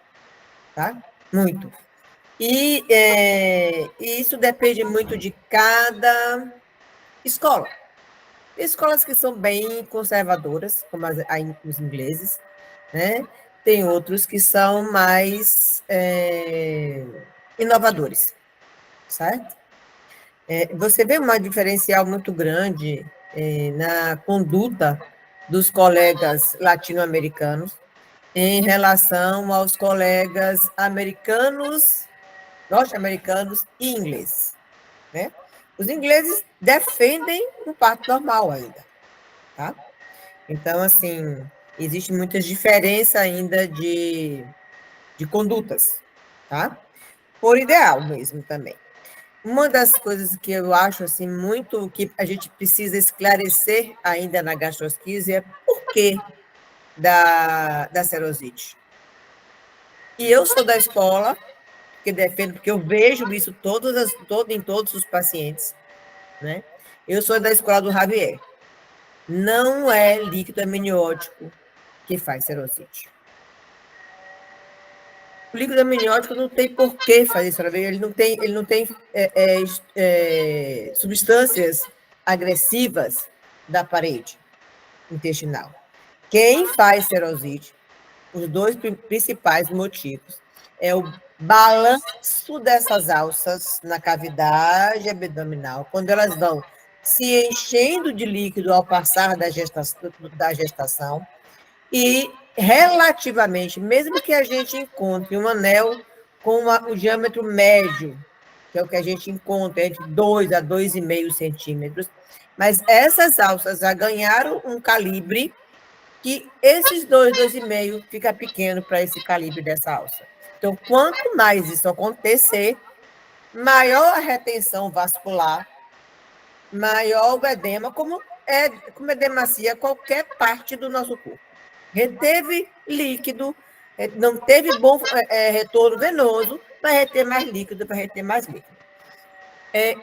[SPEAKER 3] tá? Muito. E isso depende muito de cada escola. Tem escolas que são bem conservadoras, como os ingleses, né? Tem outros que são mais inovadores, certo? Você vê uma diferencial muito grande na conduta dos colegas latino-americanos em relação aos colegas americanos, norte-americanos e ingleses, né? Os ingleses defendem um parto normal ainda, tá? Então, assim, existe muita diferença ainda de condutas, tá? Por ideal mesmo também. Uma das coisas que eu acho, assim, muito que a gente precisa esclarecer ainda na gastrosquise é por que da serosite. E eu sou da escola que defendo, porque eu vejo isso em todos os pacientes, né? Eu sou da escola do Javier. Não é líquido amniótico que faz serosite. O líquido amniótico não tem por que fazer serosite. Ele não tem substâncias agressivas da parede intestinal. Quem faz serosite, os dois principais motivos, é o balanço dessas alças na cavidade abdominal, quando elas vão se enchendo de líquido ao passar da gestação, e relativamente, mesmo que a gente encontre um anel com o diâmetro médio, que é o que a gente encontra entre 2 a 2,5 centímetros, mas essas alças já ganharam um calibre que esses 2, 2,5 fica pequeno para esse calibre dessa alça. Então, quanto mais isso acontecer, maior a retenção vascular, maior o edema, como edemacia qualquer parte do nosso corpo. Reteve líquido, não teve bom retorno venoso, vai reter mais líquido, vai reter mais líquido.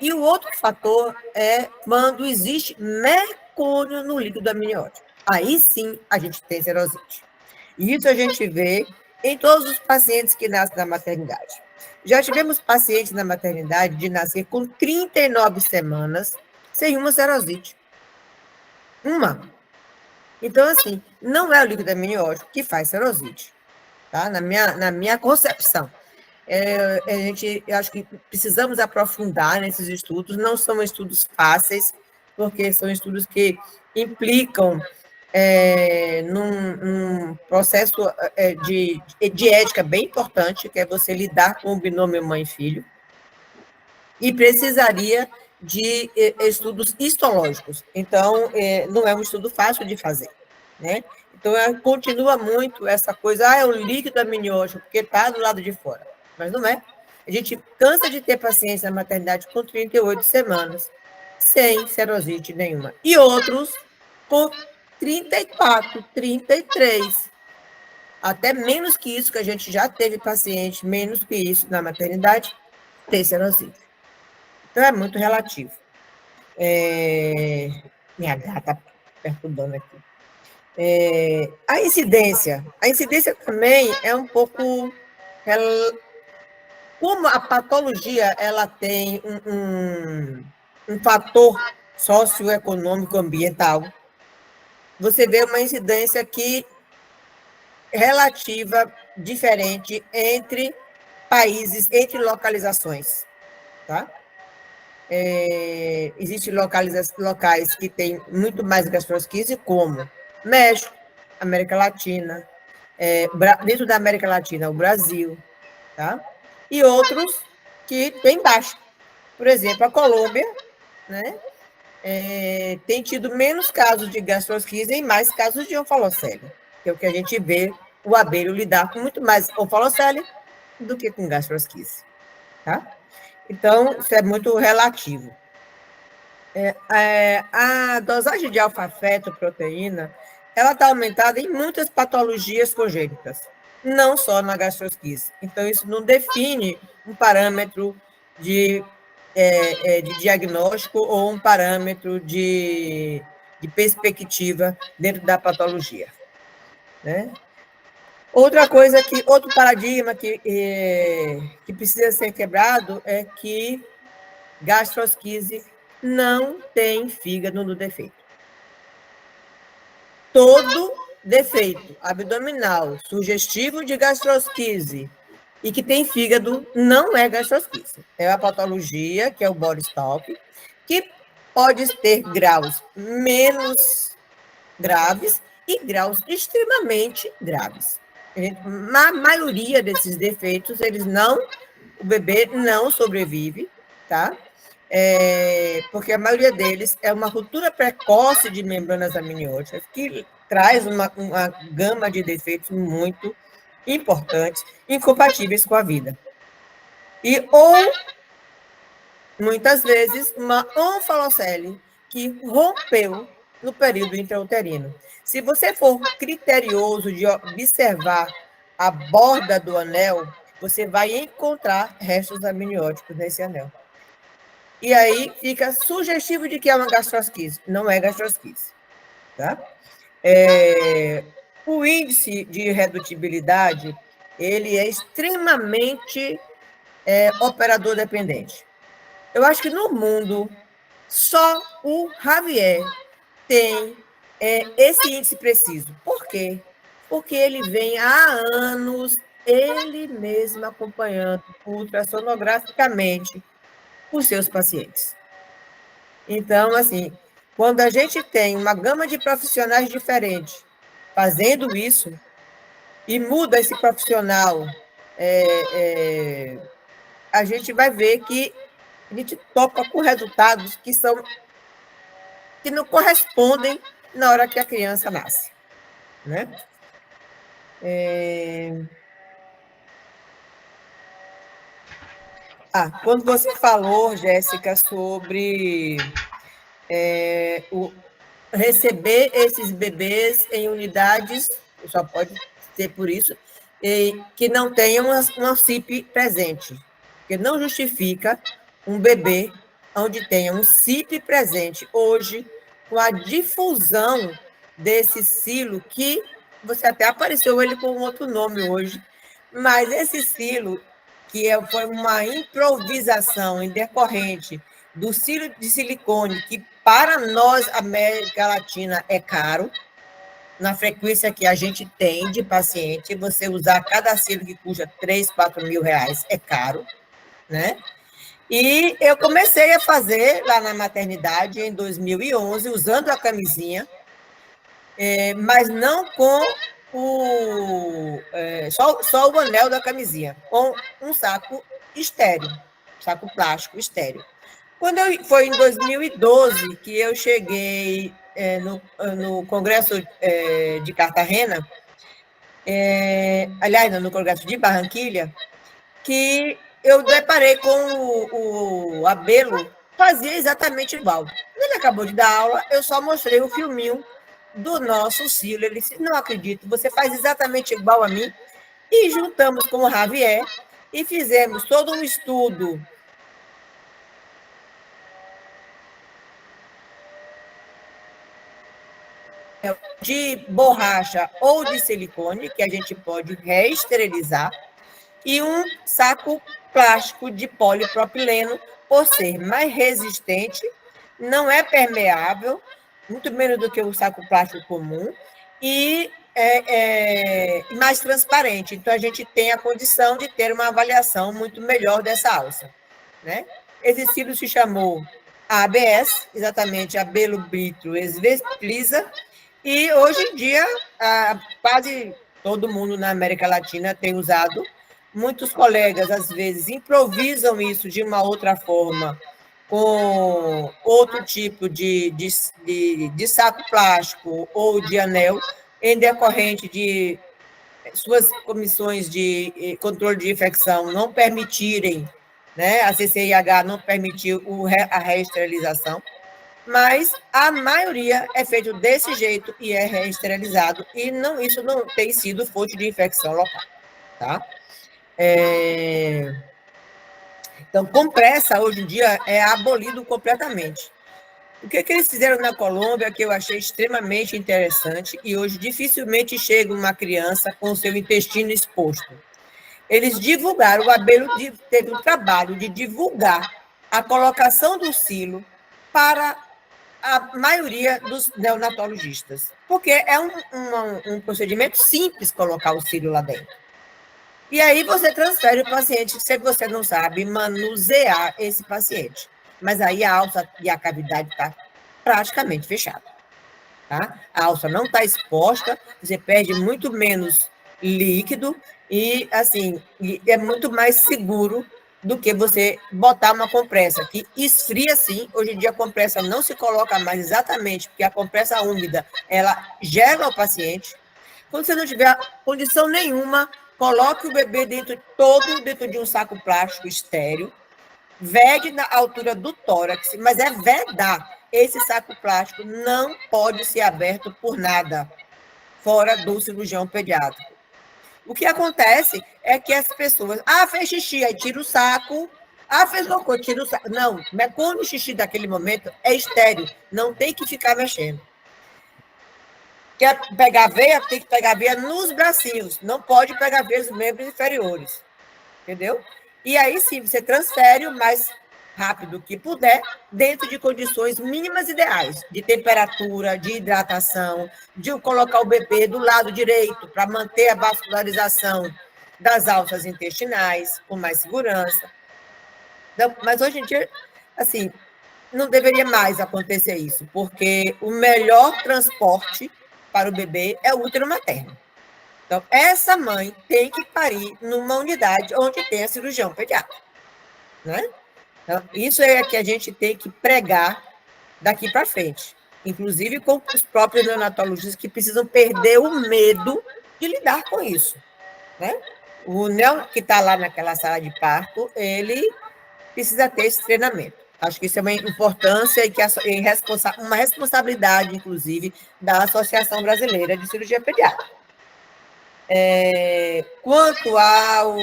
[SPEAKER 3] E o outro fator é quando existe mercúrio no líquido amniótico. Aí sim a gente tem serosite. E isso a gente vê em todos os pacientes que nascem na maternidade. Já tivemos pacientes na maternidade de nascer com 39 semanas sem uma serosite. Uma. Então, assim, não é o líquido amniótico que faz serosite, tá? Na minha concepção. Eu acho que precisamos aprofundar nesses estudos, não são estudos fáceis, porque são estudos que implicam num processo de ética bem importante, que é você lidar com o binômio mãe-filho, e precisaria de estudos histológicos. Então, não é um estudo fácil de fazer, né? Então, continua muito essa coisa, é o líquido amniótico, porque está do lado de fora. Mas não é. A gente cansa de ter pacientes na maternidade com 38 semanas, sem serosite nenhuma. E outros com 34, 33. Até menos que isso, que a gente já teve paciente, menos que isso na maternidade, ter serosite. Então, é muito relativo. Minha gata perturbando aqui. A incidência também é um pouco... Como a patologia ela tem um fator socioeconômico ambiental, você vê uma incidência aqui relativa, diferente entre países, entre localizações. Tá? Existem locais que têm muito mais gastrosquise, como México, América Latina, dentro da América Latina, o Brasil, tá? E outros que têm baixo. Por exemplo, a Colômbia, né, tem tido menos casos de gastrosquise e mais casos de onfalocele, que é o que a gente vê o abelho lidar com muito mais onfalocele do que com gastrosquise, tá? Então, isso é muito relativo. A dosagem de alfa-fetoproteína, ela está aumentada em muitas patologias congênitas, não só na gastrosquise. Então, isso não define um parâmetro de diagnóstico ou um parâmetro de perspectiva dentro da patologia, né? Outro paradigma que precisa ser quebrado é que gastrosquise não tem fígado no defeito. Todo defeito abdominal sugestivo de gastrosquise e que tem fígado não é gastrosquise. É a patologia, que é o body stalk, que pode ter graus menos graves e graus extremamente graves. Na maioria desses defeitos, o bebê não sobrevive, tá? Porque a maioria deles é uma ruptura precoce de membranas amnióticas, que traz uma gama de defeitos muito importantes, incompatíveis com a vida. Ou, muitas vezes, uma onfalocele que rompeu no período intrauterino. Se você for criterioso de observar a borda do anel, você vai encontrar restos amnióticos nesse anel. E aí fica sugestivo de que é uma gastrosquise. Não é gastrosquise. Tá? O índice de redutibilidade, ele é extremamente operador dependente. Eu acho que no mundo, só o Javier tem esse índice preciso. Por quê? Porque ele vem há anos, ele mesmo acompanhando ultrassonograficamente os seus pacientes. Então, assim, quando a gente tem uma gama de profissionais diferentes fazendo isso, e muda esse profissional, a gente vai ver que a gente topa com resultados que não correspondem na hora que a criança nasce, né? Quando você falou, Jéssica, sobre receber esses bebês em unidades, só pode ser por isso, que não tenham uma CIP presente, porque não justifica um bebê onde tenha um CIP presente hoje, com a difusão desse silo, que você até apareceu ele com outro nome hoje, mas esse silo, que foi uma improvisação em decorrente do silo de silicone, que para nós, América Latina, é caro, na frequência que a gente tem de paciente, você usar cada silo que custa 3, 4 mil reais, é caro, né? E eu comecei a fazer lá na maternidade em 2011, usando a camisinha, mas não com só o anel da camisinha, com um saco estéreo, saco plástico estéreo. Foi em 2012 que eu cheguei no Congresso de Cartagena, aliás, no Congresso de Barranquilha, que eu deparei com o Abelo, fazia exatamente igual. Ele acabou de dar aula, eu só mostrei o filminho do nosso silo. Ele disse, não acredito, você faz exatamente igual a mim. E juntamos com o Javier e fizemos todo um estudo de borracha ou de silicone, que a gente pode reesterilizar, e um saco plástico de polipropileno, por ser mais resistente não é permeável, muito menos do que o saco plástico comum, e mais transparente. Então, a gente tem a condição de ter uma avaliação muito melhor dessa alça, né? Esse cílio se chamou ABS, exatamente Abelobritro esvestliza, e hoje em dia quase todo mundo na América Latina tem usado. Muitos colegas, às vezes, improvisam isso de uma outra forma, com outro tipo de saco plástico ou de anel, em decorrente de suas comissões de controle de infecção não permitirem, né, a CCIH não permitiu a reesterilização, mas a maioria é feito desse jeito e é reesterilizado, e isso não tem sido fonte de infecção local. Tá? Então, compressa, hoje em dia, é abolido completamente. O que eles fizeram na Colômbia, que eu achei extremamente interessante, e hoje dificilmente chega uma criança com seu intestino exposto. Eles divulgaram, o Abello teve o trabalho de divulgar a colocação do silo para a maioria dos neonatologistas, porque é um procedimento simples colocar o silo lá dentro. E aí você transfere o paciente, se você não sabe manusear esse paciente. Mas aí a alça e a cavidade está praticamente fechada. Tá? A alça não está exposta, você perde muito menos líquido e, assim, é muito mais seguro do que você botar uma compressa, que esfria sim. Hoje em dia a compressa não se coloca mais exatamente, porque a compressa úmida, ela gela o paciente. Quando você não tiver condição nenhuma, coloque o bebê todo dentro de um saco plástico estéril, vede na altura do tórax, mas é vedar. Esse saco plástico não pode ser aberto por nada, fora do cirurgião pediátrico. O que acontece é que as pessoas, fez xixi, aí tira o saco, fez cocô, tira o saco. Não, mas quando o xixi daquele momento é estéril, não tem que ficar mexendo. Quer pegar veia, tem que pegar veia nos bracinhos, não pode pegar veia nos membros inferiores, entendeu? E aí sim, você transfere o mais rápido que puder, dentro de condições mínimas ideais, de temperatura, de hidratação, de colocar o bebê do lado direito para manter a vascularização das alças intestinais, com mais segurança. Então, mas hoje em dia, assim, não deveria mais acontecer isso, porque o melhor transporte para o bebê é o útero materno. Então, essa mãe tem que parir numa unidade onde tem a cirurgião pediátrica, né? Então, isso é que a gente tem que pregar daqui para frente, inclusive com os próprios neonatologistas que precisam perder o medo de lidar com isso, né? O neo que está lá naquela sala de parto, ele precisa ter esse treinamento. Acho que isso é uma importância e que uma responsabilidade, inclusive, da Associação Brasileira de Cirurgia Pediátrica. Quanto ao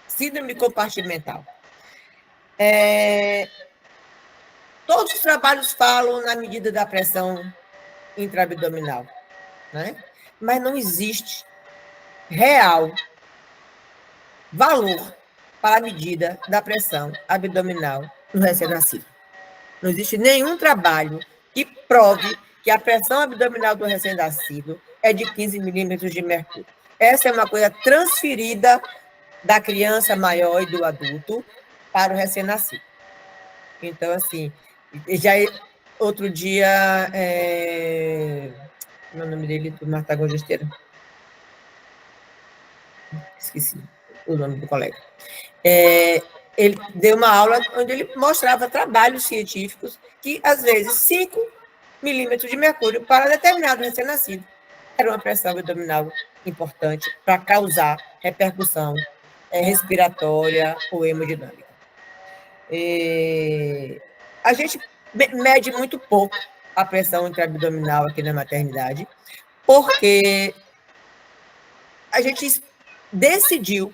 [SPEAKER 3] síndrome compartimental, todos os trabalhos falam na medida da pressão intraabdominal, né? Mas não existe real valor para a medida da pressão abdominal no recém-nascido. Não existe nenhum trabalho que prove que a pressão abdominal do recém-nascido é de 15 milímetros de mercúrio. Essa é uma coisa transferida da criança maior e do adulto para o recém-nascido. Então, assim, já outro dia, o nome dele, do Martagogesteira. Esqueci o nome do colega. Ele deu uma aula onde ele mostrava trabalhos científicos que, às vezes, 5 milímetros de mercúrio para determinado recém-nascido era uma pressão abdominal importante para causar repercussão respiratória ou hemodinâmica. A gente mede muito pouco a pressão intraabdominal aqui na maternidade, porque a gente decidiu,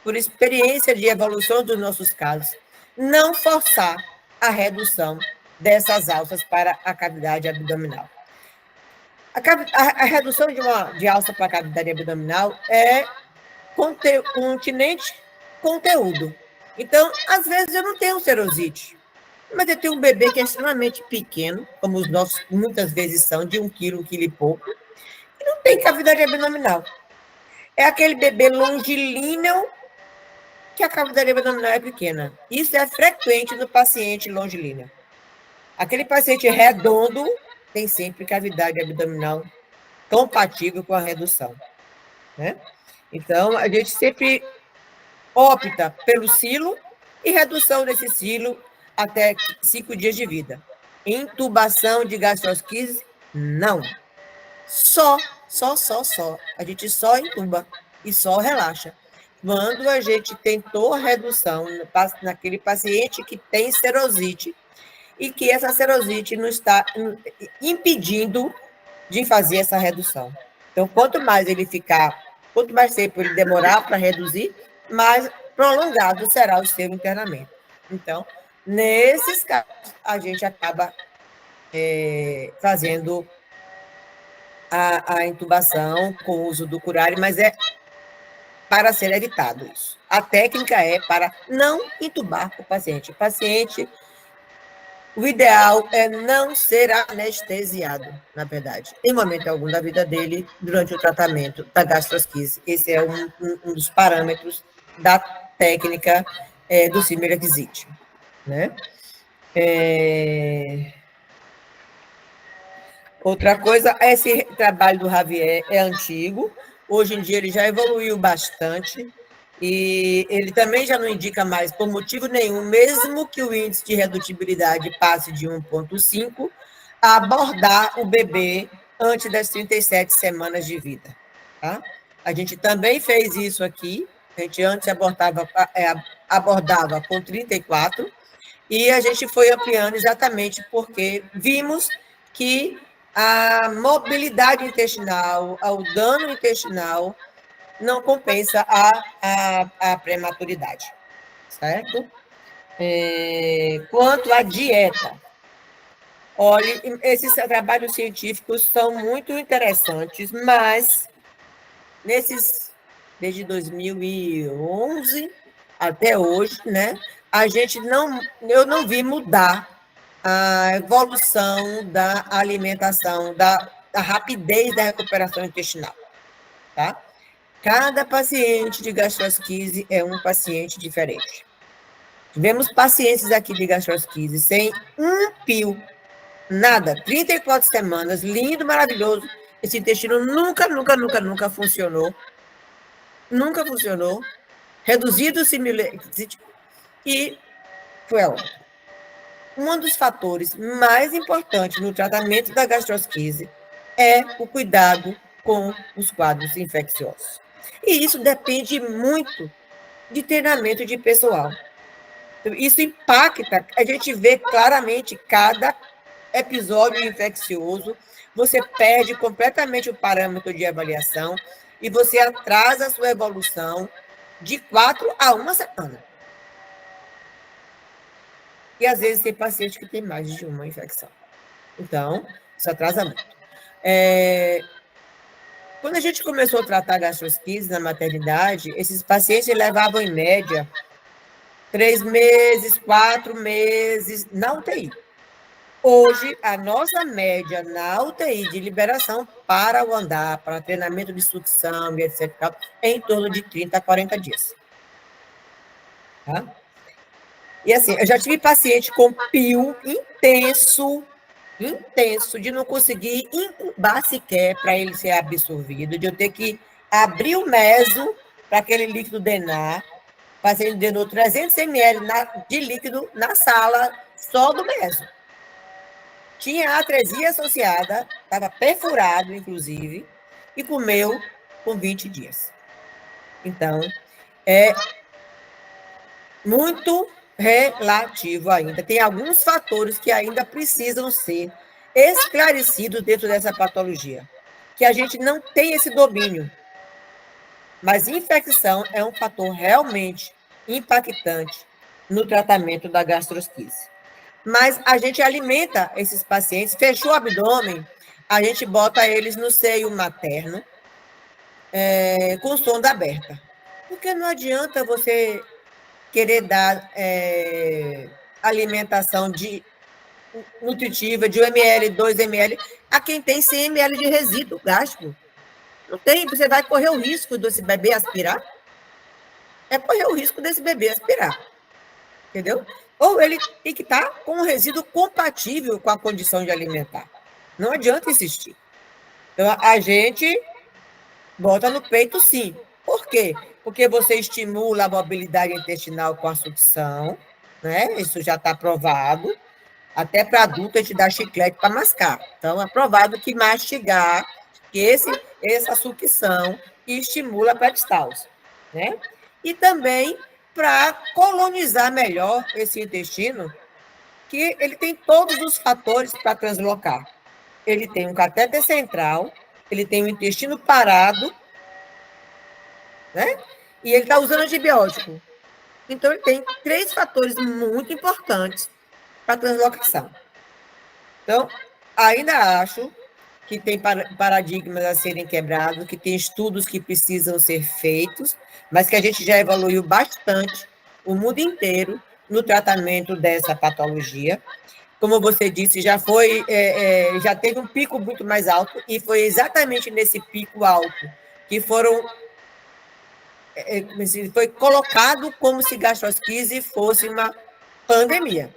[SPEAKER 3] por experiência de evolução dos nossos casos, não forçar a redução dessas alças para a cavidade abdominal. A redução de alça para a cavidade abdominal é continente conteúdo. Então, às vezes eu não tenho serosite, mas eu tenho um bebê que é extremamente pequeno, como os nossos muitas vezes são, de 1 quilo e pouco, e não tem cavidade abdominal. É aquele bebê longilíneo que a cavidade abdominal é pequena. Isso é frequente no paciente longilíneo. Aquele paciente redondo tem sempre cavidade abdominal compatível com a redução, né? Então, a gente sempre opta pelo cilo e redução desse cilo até 5 dias de vida. Intubação de gastrosquise, não. Só. A gente só intuba e só relaxa. Quando a gente tentou a redução naquele paciente que tem serosite e que essa serosite não está impedindo de fazer essa redução. Então, quanto mais tempo ele demorar para reduzir, mais prolongado será o seu internamento. Então, nesses casos, a gente acaba fazendo a intubação com o uso do curare, mas é para ser evitado isso. A técnica é para não intubar o paciente. O ideal é não ser anestesiado, na verdade, em momento algum da vida dele, durante o tratamento da gastrosquise. Esse é um dos parâmetros da técnica do Similexit, né? Outra coisa, esse trabalho do Javier é antigo, hoje em dia ele já evoluiu bastante, e ele também já não indica mais, por motivo nenhum, mesmo que o índice de redutibilidade passe de 1,5, a abordar o bebê antes das 37 semanas de vida. Tá? A gente também fez isso aqui, a gente antes abordava com 34, e a gente foi ampliando exatamente porque vimos que a mobilidade intestinal, o dano intestinal, não compensa a prematuridade, certo? Quanto à dieta, olha, esses trabalhos científicos são muito interessantes, mas desde 2011 até hoje, né, eu não vi mudar a evolução da alimentação, da rapidez da recuperação intestinal, tá? Cada paciente de gastrosquise é um paciente diferente. Tivemos pacientes aqui de gastrosquise sem um pio, nada, 34 semanas, lindo, maravilhoso. Esse intestino nunca funcionou. Nunca funcionou. Reduzido o Similexit e foi a outra. Um dos fatores mais importantes no tratamento da gastrosquise é o cuidado com os quadros infecciosos. E isso depende muito de treinamento de pessoal. Isso impacta, a gente vê claramente cada episódio infeccioso, você perde completamente o parâmetro de avaliação e você atrasa a sua evolução de 4 a 1 semana. E, às vezes, tem paciente que tem mais de uma infecção. Então, isso atrasa muito. Quando a gente começou a tratar gastrosquise na maternidade, esses pacientes levavam, em média, 3 meses, 4 meses na UTI. Hoje, a nossa média na UTI de liberação para o andar, para treinamento de sucção e etc., é em torno de 30 a 40 dias. Tá? E assim, eu já tive paciente com pio intenso, de não conseguir incubar sequer para ele ser absorvido, de eu ter que abrir o meso para aquele líquido drenar, o paciente drenou 300 ml de líquido na sala só do meso. Tinha atresia associada, estava perfurado, inclusive, e comeu com 20 dias. Então, é muito relativo ainda. Tem alguns fatores que ainda precisam ser esclarecidos dentro dessa patologia, que a gente não tem esse domínio. Mas infecção é um fator realmente impactante no tratamento da gastrosquise. Mas a gente alimenta esses pacientes, fechou o abdômen, a gente bota eles no seio materno, com sonda aberta. Porque não adianta você querer dar alimentação nutritiva de 1 ml, 2 ml, a quem tem 100 ml de resíduo gástrico. Não tem, você vai correr o risco desse bebê aspirar? É correr o risco desse bebê aspirar. Entendeu? Ou ele tem que estar com um resíduo compatível com a condição de alimentar. Não adianta insistir. Então, a gente bota no peito, sim. Por quê? Porque você estimula a mobilidade intestinal com a sucção, né? Isso já está provado. Até para adulto a gente dá chiclete para mascar. Então, é provado que mastigar, que essa sucção estimula a peristalse, né? E também para colonizar melhor esse intestino, que ele tem todos os fatores para translocar. Ele tem um catéter central, ele tem um intestino parado, né? E ele está usando antibiótico. Então, ele tem 3 fatores muito importantes para a translocação. Então, ainda acho que tem paradigmas a serem quebrados, que tem estudos que precisam ser feitos, mas que a gente já evoluiu bastante, o mundo inteiro, no tratamento dessa patologia. Como você disse, já teve um pico muito mais alto, e foi exatamente nesse pico alto que foi colocado como se gastrosquise fosse uma pandemia,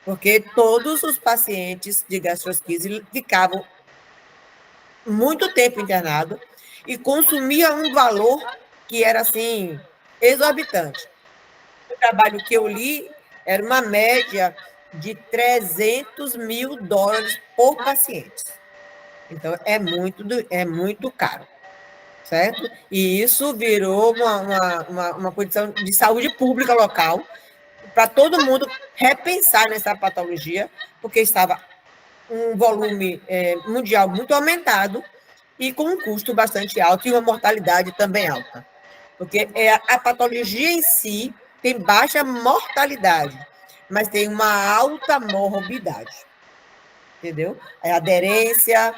[SPEAKER 3] porque todos os pacientes de gastrosquise ficavam muito tempo internados e consumiam um valor que era, assim, exorbitante. O trabalho que eu li era uma média de $300 mil por paciente. Então, é muito caro, certo? E isso virou uma condição de saúde pública local para todo mundo repensar nessa patologia, porque estava um volume mundial muito aumentado e com um custo bastante alto e uma mortalidade também alta. Porque a patologia em si tem baixa mortalidade, mas tem uma alta morbidade. Entendeu? É aderência,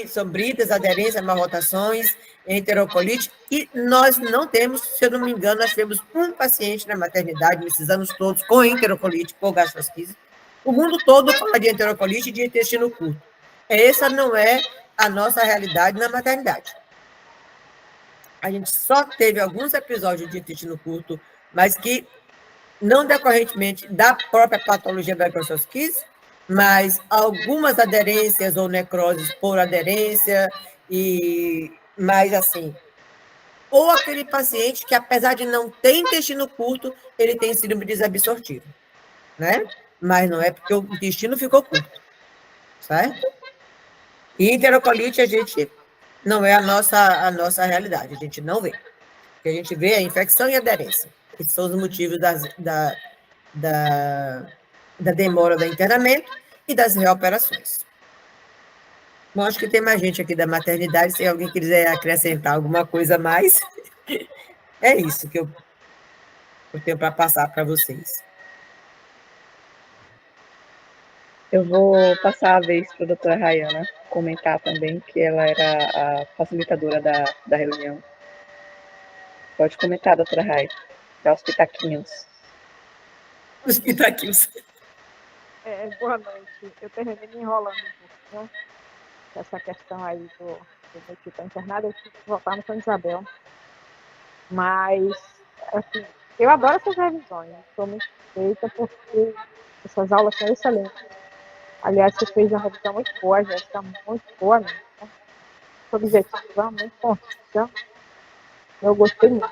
[SPEAKER 3] são bridas, aderência, malrotações, enterocolite, e nós não temos, se eu não me engano, nós temos um paciente na maternidade, nesses anos todos, com enterocolite, por gastrosquise. O mundo todo fala de enterocolite e de intestino curto. Essa não é a nossa realidade na maternidade. A gente só teve alguns episódios de intestino curto, mas que não decorrentemente da própria patologia da gastrosquise, mas algumas aderências ou necroses por aderência, mas assim, ou aquele paciente que, apesar de não ter intestino curto, ele tem síndrome desabsortivo, né? Mas não é porque o intestino ficou curto, certo? E enterocolite, a gente não é a nossa realidade, a gente não vê. O que a gente vê é infecção e aderência, que são os motivos da demora do internamento e das reoperações. Bom, acho que tem mais gente aqui da maternidade, se alguém quiser acrescentar alguma coisa a mais, é isso que eu tenho para passar para vocês.
[SPEAKER 1] Eu vou passar a vez para a doutora Rayana comentar também, que ela era a facilitadora da reunião. Pode comentar, doutora Ray, dá os pitaquinhos.
[SPEAKER 3] Os pitaquinhos.
[SPEAKER 4] Boa noite. Eu terminei me enrolando um pouquinho essa questão aí do meu tio estar internado. Eu tive que voltar no São Isabel. Mas, assim, eu adoro essas revisões. Estou muito suspeita porque essas aulas são excelentes. Aliás, você fez uma revisão muito boa, Jéssica, muito boa mesmo. Objetiva, muito concisa. Eu gostei muito.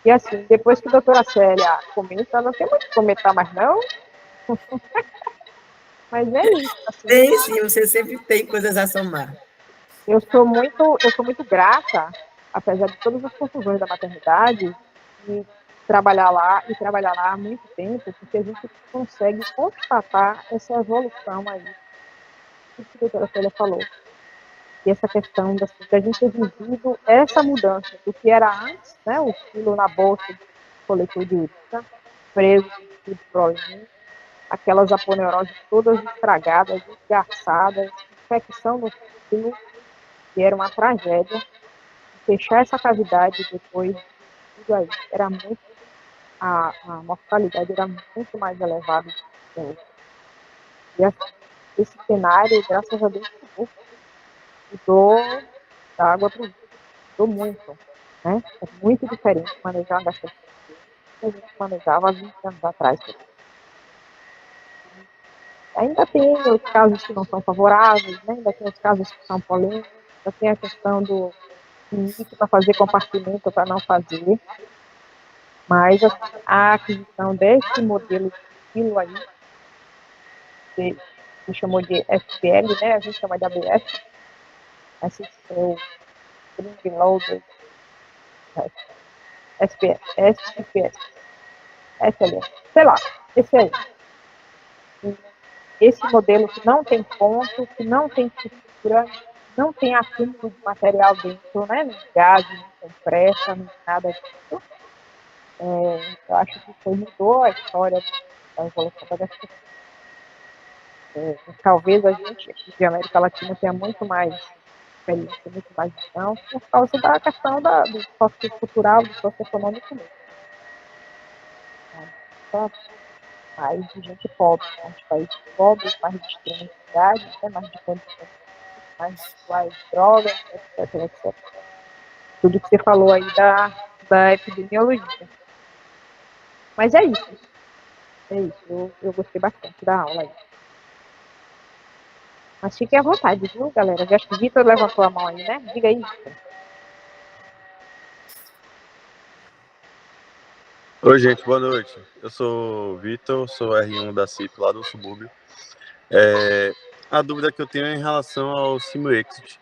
[SPEAKER 4] E assim, depois que a doutora Célia comenta, não tem muito o que comentar mais, não. Mas é isso. Assim,
[SPEAKER 3] tem sim, você sempre tem coisas a somar.
[SPEAKER 4] Eu sou muito grata, apesar de todas as confusões da maternidade, de trabalhar lá há muito tempo, porque a gente consegue constatar essa evolução aí, que a doutora Célia falou. E essa questão da gente ter vivido essa mudança do que era antes, né, o filo na bolsa de coletor de úrica, preso de problema, aquelas aponeuroses todas estragadas, esgarçadas, infecção no filo, que era uma tragédia. Fechar essa cavidade depois, tudo aí, era muito a mortalidade era muito mais elevada. E esse cenário, graças a Deus, mudou da água para o vinho, mudou muito. Né? É muito diferente manejar uma gastroscopia que a gente manejava há 20 anos atrás. Ainda tem os casos que não são favoráveis, né? Ainda tem os casos que são polêmicos, ainda tem a questão do limite para fazer compartimento ou para não fazer. Mas a aquisição desse modelo de estilo aí, que se chamou de SPL, né? A gente chama de ABS, esse é o Spring Loaded SPS, SPS, SLS, sei lá, esse aí. Esse modelo que não tem ponto, que não tem estrutura, não tem acúmulo de material dentro, né? Nem gás, nem compressa, nem nada disso. Eu acho que isso mudou a história da evolução da gastronomia. Talvez a gente aqui de América Latina tenha muito mais experiência, muito mais visão, por causa da questão do sociocultural, do socioeconômico mesmo. Mais de gente pobre, né? De países pobres, mais de extrema cidade, né? Mais de condições, mais drogas, etc, etc. Tudo que você falou aí da epidemiologia. Mas é isso. Eu gostei bastante da aula aí. Mas fiquem à vontade, viu, galera? Já acho que o Vitor levantou a mão aí, né? Diga aí, Vitor.
[SPEAKER 5] Oi, gente, boa noite. Eu sou o Vitor, sou R1 da CIP, lá do subúrbio. A dúvida que eu tenho é em relação ao Simulexit.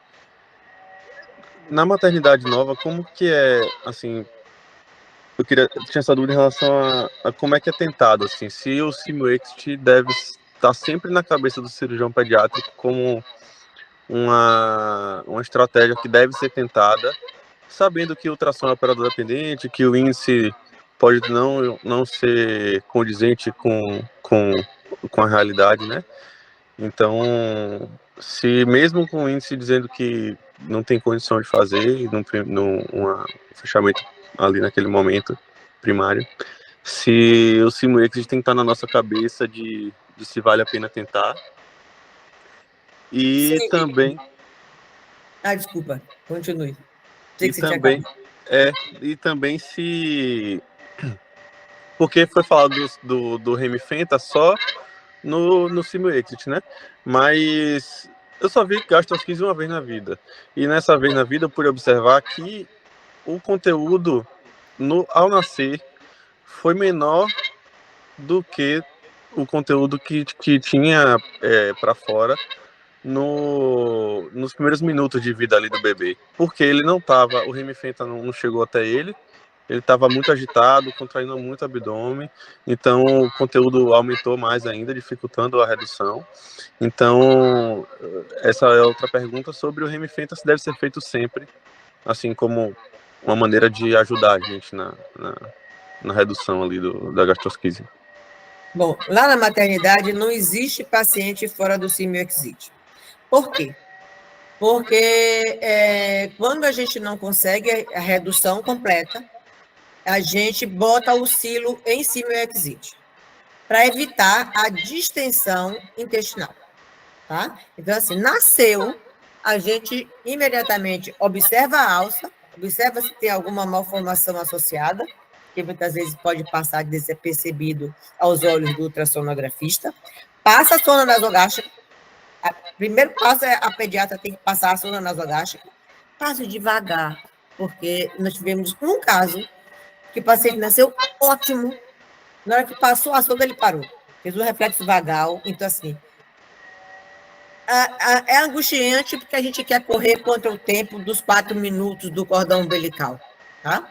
[SPEAKER 5] Na maternidade nova, como que é, assim, eu tinha essa dúvida em relação a como é que é tentado, assim, se o Simulexit deve estar sempre na cabeça do cirurgião pediátrico como uma estratégia que deve ser tentada, sabendo que o ultrassom é operador dependente, que o índice pode não ser condizente com a realidade, né? Então, se mesmo com o índice dizendo que não tem condição de fazer, um fechamento ali naquele momento primário, se o Simulexit tem que estar na nossa cabeça de se vale a pena tentar. E
[SPEAKER 3] Sim.
[SPEAKER 5] também...
[SPEAKER 3] Desculpa, continue.
[SPEAKER 5] E também se... Porque foi falado do Remifenta só no Simulexit, né? Mas eu só vi gastrosquise uma vez na vida. E nessa vez na vida eu pude observar que o conteúdo ao nascer foi menor do que o conteúdo que tinha para fora nos primeiros minutos de vida ali do bebê. Porque ele não estava, o Remifenta não chegou até ele estava muito agitado, contraindo muito o abdômen, então o conteúdo aumentou mais ainda, dificultando a redução. Então, essa é outra pergunta sobre o Remifenta, se deve ser feito sempre, assim como uma maneira de ajudar a gente na redução ali da gastrosquise.
[SPEAKER 3] Bom, lá na maternidade não existe paciente fora do Simulexit. Por quê? Porque quando a gente não consegue a redução completa, a gente bota o silo em Simulexit, para evitar a distensão intestinal. Tá? Então, assim, nasceu, a gente imediatamente observa a alça, observa se tem alguma malformação associada, que muitas vezes pode passar despercebido aos olhos do ultrassonografista, passa a sonda nasogástrica. Primeiro passo é a pediatra tem que passar a sonda nasogástrica, passo devagar, porque nós tivemos um caso que o paciente nasceu ótimo, na hora que passou a sonda ele parou, fez um reflexo vagal, então assim, é angustiante porque a gente quer correr contra o tempo dos 4 minutos do cordão umbilical, tá?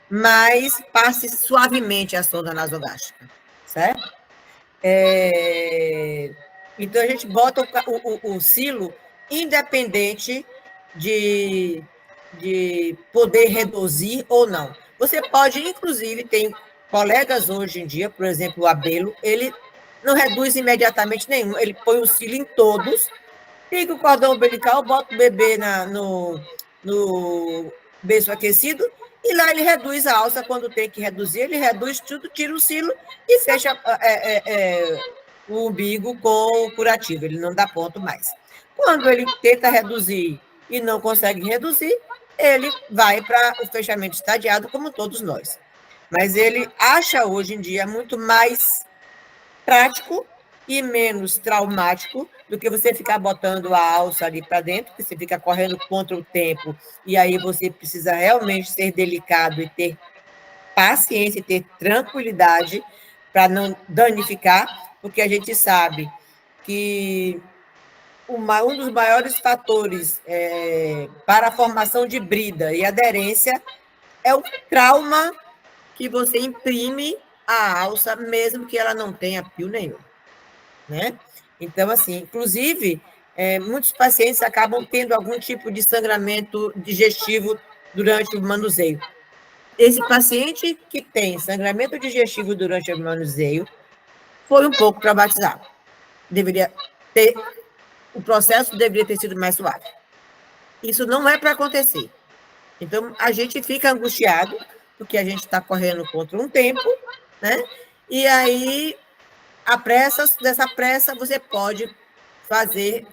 [SPEAKER 3] Mas passe suavemente a sonda nasogástrica, certo? Então, a gente bota o silo independente de poder reduzir ou não. Você pode, inclusive, tem colegas hoje em dia, por exemplo, o Abelo, ele não reduz imediatamente nenhum, ele põe o silo em todos, liga o cordão umbilical, bota o bebê no berço aquecido E lá ele reduz a alça quando tem que reduzir, ele reduz tudo, tira o silo e fecha o umbigo com o curativo, ele não dá ponto mais. Quando ele tenta reduzir e não consegue reduzir, ele vai para o fechamento estadiado, como todos nós. Mas ele acha hoje em dia muito mais prático e menos traumático do que você ficar botando a alça ali para dentro, que você fica correndo contra o tempo, e aí você precisa realmente ser delicado e ter paciência e ter tranquilidade para não danificar, porque a gente sabe que um dos maiores fatores para a formação de brida e aderência é o trauma que você imprime à alça, mesmo que ela não tenha pio nenhum, né? Então, assim, inclusive, muitos pacientes acabam tendo algum tipo de sangramento digestivo durante o manuseio. Esse paciente que tem sangramento digestivo durante o manuseio foi um pouco traumatizado. O processo deveria ter sido mais suave. Isso não é para acontecer. Então, a gente fica angustiado, porque a gente está correndo contra um tempo, né? E aí, dessa pressa, você pode fazer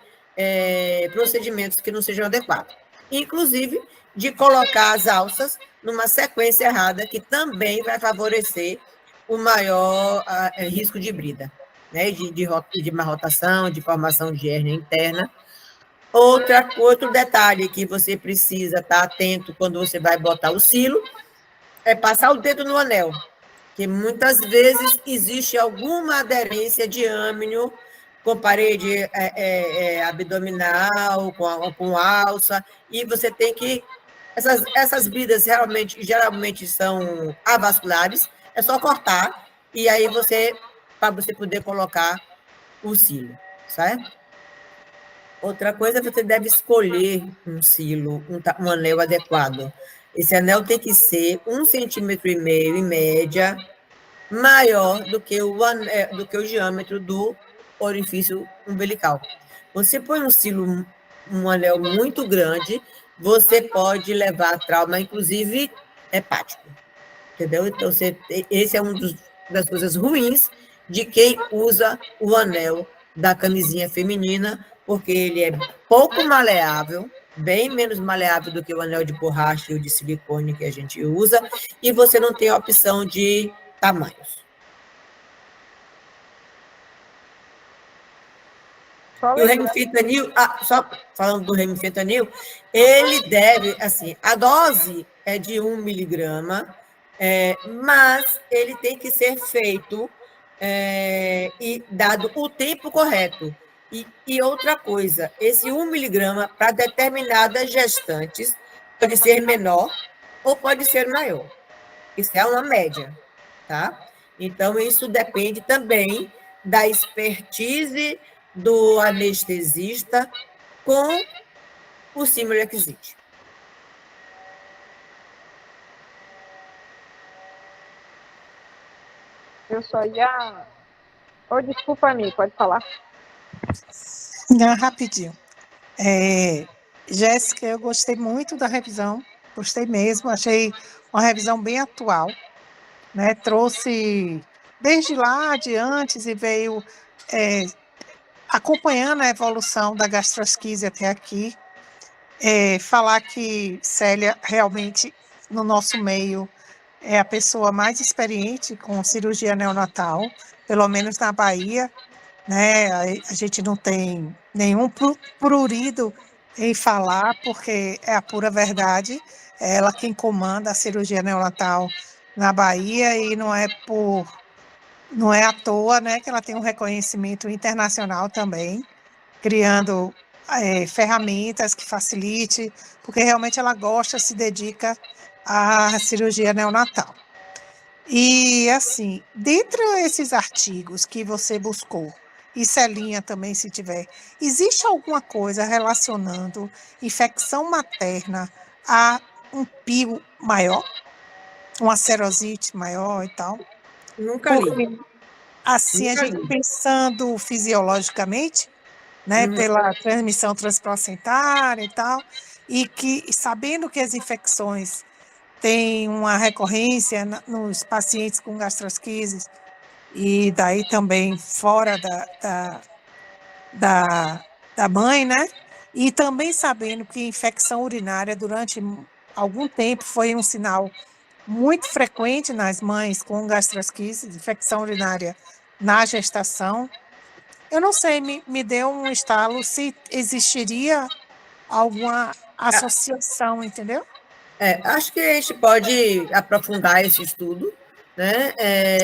[SPEAKER 3] procedimentos que não sejam adequados. Inclusive, de colocar as alças numa sequência errada, que também vai favorecer o maior risco de brida, né? De má rotação, de formação de hérnia interna. Outro detalhe que você precisa estar atento quando você vai botar o silo é passar o dedo no anel, que muitas vezes existe alguma aderência de âmnio com parede abdominal, com alça, e você tem que... Essas bridas geralmente são avasculares, é só cortar, e aí para você poder colocar o silo, certo? Outra coisa, você deve escolher um silo, um anel adequado. Esse anel tem que ser 1,5 centímetro, em média, maior do que o diâmetro do orifício umbilical. Você põe um anel muito grande, você pode levar a trauma, inclusive hepático. Entendeu? Então, esse é das coisas ruins de quem usa o anel da camisinha feminina, porque ele é pouco maleável, bem menos maleável do que o anel de borracha e o de silicone que a gente usa, e você não tem a opção de tamanhos. E o remifentanil, só falando do remifentanil, ele deve, assim, a dose é de 1 miligrama, mas ele tem que ser feito e dado o tempo correto. E outra coisa, esse 1 miligrama, para determinadas gestantes, pode ser menor ou pode ser maior. Isso é uma média, tá? Então, isso depende também da expertise do anestesista com o Simulexit.
[SPEAKER 4] Eu só ia... Oh, desculpa, Ami, pode falar.
[SPEAKER 6] Não, rapidinho. Jéssica, eu gostei muito da revisão, gostei mesmo, achei uma revisão bem atual, né? Trouxe desde lá de antes e veio acompanhando a evolução da gastrosquise até aqui. Falar que Célia realmente, no nosso meio, é a pessoa mais experiente com cirurgia neonatal, pelo menos na Bahia, né? A gente não tem nenhum prurido em falar, porque é a pura verdade, é ela quem comanda a cirurgia neonatal na Bahia, e não é à toa, né, que ela tem um reconhecimento internacional também, criando ferramentas que facilite, porque realmente ela gosta, se dedica à cirurgia neonatal. E, assim, dentre esses artigos que você buscou, e Celinha também, se tiver, existe alguma coisa relacionando infecção materna a um pio maior? Uma serosite maior e tal?
[SPEAKER 3] Nunca li.
[SPEAKER 6] Assim,
[SPEAKER 3] Nunca
[SPEAKER 6] a gente
[SPEAKER 3] li.
[SPEAKER 6] pensando fisiologicamente, né, pela transmissão transplacentária e tal, e que sabendo que as infecções tem uma recorrência nos pacientes com gastrosquises, e daí também fora da mãe, né? E também sabendo que infecção urinária durante algum tempo foi um sinal muito frequente nas mães com gastrosquises, infecção urinária na gestação. Eu não sei, me deu um estalo se existiria alguma associação, entendeu?
[SPEAKER 3] Acho que a gente pode aprofundar esse estudo, né?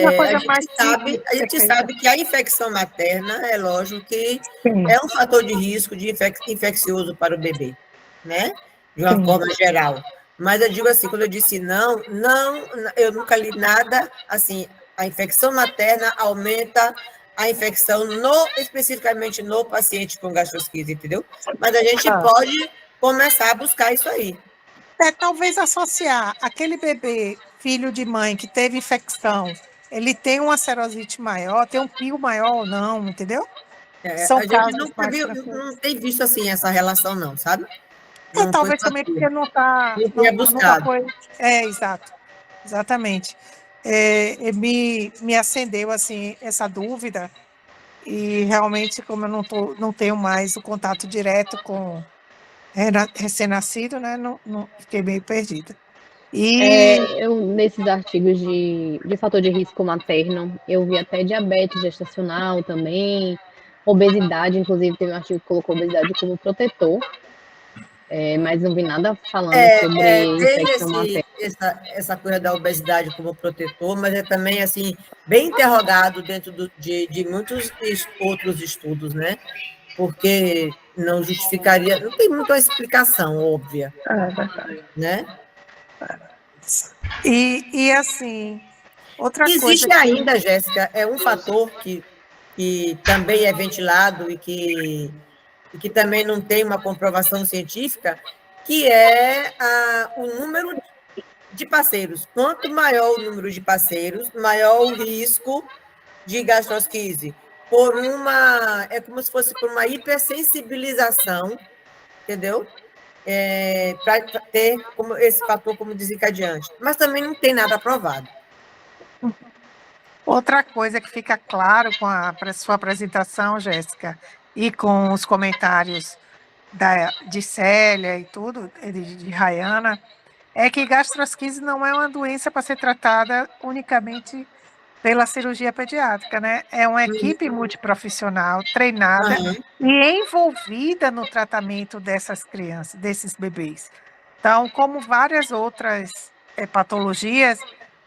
[SPEAKER 6] Uma coisa mais
[SPEAKER 3] A
[SPEAKER 6] simples de ser
[SPEAKER 3] gente
[SPEAKER 6] feita.
[SPEAKER 3] sabe que a infecção materna, é lógico que
[SPEAKER 6] Sim,
[SPEAKER 3] é um fator de risco de infeccioso para o bebê, né? De uma
[SPEAKER 6] sim.
[SPEAKER 3] forma geral. Mas eu digo assim, quando eu disse não, eu nunca li nada assim, a infecção materna aumenta a infecção especificamente no paciente com gastrosquise, entendeu? Mas a gente pode começar a buscar isso aí.
[SPEAKER 6] Talvez associar aquele bebê, filho de mãe, que teve infecção, ele tem uma serosite maior, tem um pio maior ou não, entendeu? São
[SPEAKER 3] A gente
[SPEAKER 6] casos
[SPEAKER 3] nunca
[SPEAKER 6] mais
[SPEAKER 3] viu,
[SPEAKER 6] tranquilos.
[SPEAKER 3] não tem visto assim essa relação, não, sabe? Não foi
[SPEAKER 6] Talvez também porque
[SPEAKER 3] tranquilo.
[SPEAKER 6] não está,
[SPEAKER 3] Não tinha
[SPEAKER 6] nunca
[SPEAKER 3] buscado.
[SPEAKER 6] foi. Exato, exatamente. Me acendeu assim essa dúvida, e realmente, como eu não tenho mais o contato direto com recém-nascido, né? Não, fiquei meio perdida. E
[SPEAKER 2] Nesses artigos de fator de risco materno, eu vi até diabetes gestacional também, obesidade, inclusive teve um artigo que colocou obesidade como protetor, mas não vi nada falando sobre
[SPEAKER 3] Tem
[SPEAKER 2] infecção materna.
[SPEAKER 3] essa coisa da obesidade como protetor, mas é também assim bem interrogado dentro de muitos outros estudos, né? Porque não justificaria, não tem muita explicação óbvia,
[SPEAKER 1] Verdade.
[SPEAKER 3] né?
[SPEAKER 6] E assim, outra coisa
[SPEAKER 3] Existe
[SPEAKER 6] que
[SPEAKER 3] ainda, Jéssica, um fator que também é ventilado e que também não tem uma comprovação científica, que é o número de parceiros. Quanto maior o número de parceiros, maior o risco de gastrosquise. É como se fosse por uma hipersensibilização, entendeu? Para ter esse fator como desencadeante. Mas também não tem nada provado.
[SPEAKER 6] Outra coisa que fica claro com a sua apresentação, Jéssica, e com os comentários de Célia e tudo, de Rayana, é que gastrosquise não é uma doença para ser tratada unicamente pela cirurgia pediátrica, né? É uma equipe multiprofissional treinada e envolvida no tratamento dessas crianças, desses bebês. Então, como várias outras patologias,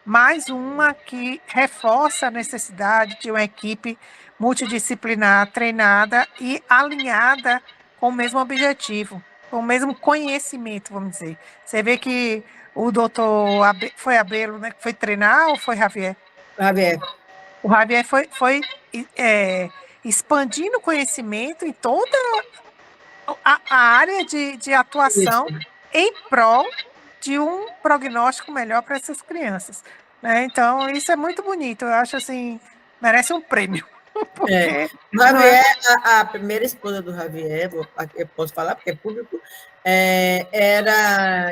[SPEAKER 6] mais uma que reforça a necessidade de uma equipe multidisciplinar treinada e alinhada com o mesmo objetivo, com o mesmo conhecimento, vamos dizer. Você vê que o doutor foi Abelo, né, que foi treinar, ou foi Javier?
[SPEAKER 3] Javier.
[SPEAKER 6] O Javier foi expandindo o conhecimento em toda a área de atuação em prol de um prognóstico melhor para essas crianças, né? Então, isso é muito bonito. Eu acho assim, merece um prêmio. Porque
[SPEAKER 3] Javier, a primeira esposa do Javier, eu posso falar porque é público,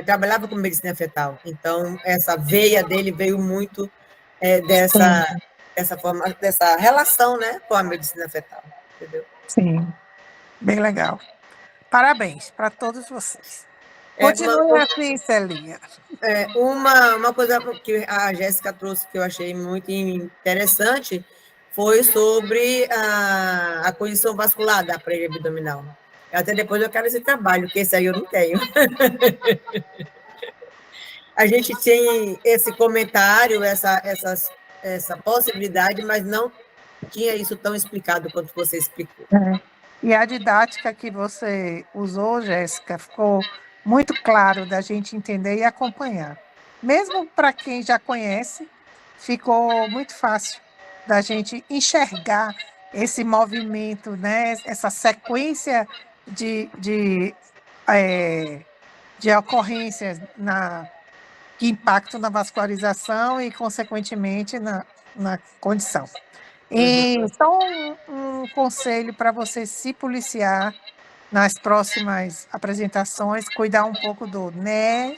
[SPEAKER 3] trabalhava com medicina fetal. Então, essa veia dele veio muito dessa relação, né, com a medicina fetal. Entendeu?
[SPEAKER 6] Sim, bem legal. Parabéns para todos vocês. Continue assim, Celinha.
[SPEAKER 3] Uma coisa que a Jéssica trouxe que eu achei muito interessante foi sobre a condição vascular da parede abdominal. Até depois eu quero esse trabalho, que esse aí eu não tenho. A gente tem esse comentário, essa possibilidade, mas não tinha isso tão explicado quanto você explicou.
[SPEAKER 6] E a didática que você usou, Jéssica, ficou muito claro da gente entender e acompanhar. Mesmo para quem já conhece, ficou muito fácil da gente enxergar esse movimento, né? Essa sequência de ocorrências que impactam na vascularização e, consequentemente, na condição. Então, um conselho para você se policiar nas próximas apresentações, cuidar um pouco do né,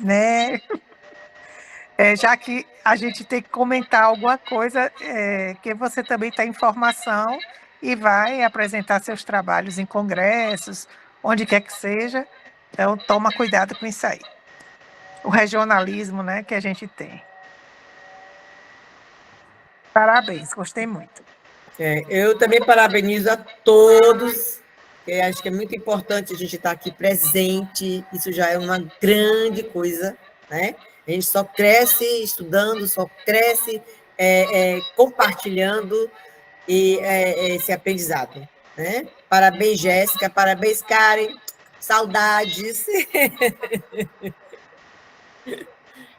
[SPEAKER 6] né? Já que a gente tem que comentar alguma coisa, que você também tem informação e vai apresentar seus trabalhos em congressos, onde quer que seja. Então, toma cuidado com isso aí. O regionalismo, né, que a gente tem. Parabéns, gostei muito.
[SPEAKER 3] Eu também parabenizo a todos, que acho que é muito importante a gente estar aqui presente, isso já é uma grande coisa, né? A gente só cresce estudando, só cresce compartilhando esse aprendizado, né? Parabéns, Jéssica, parabéns, Karen, saudades.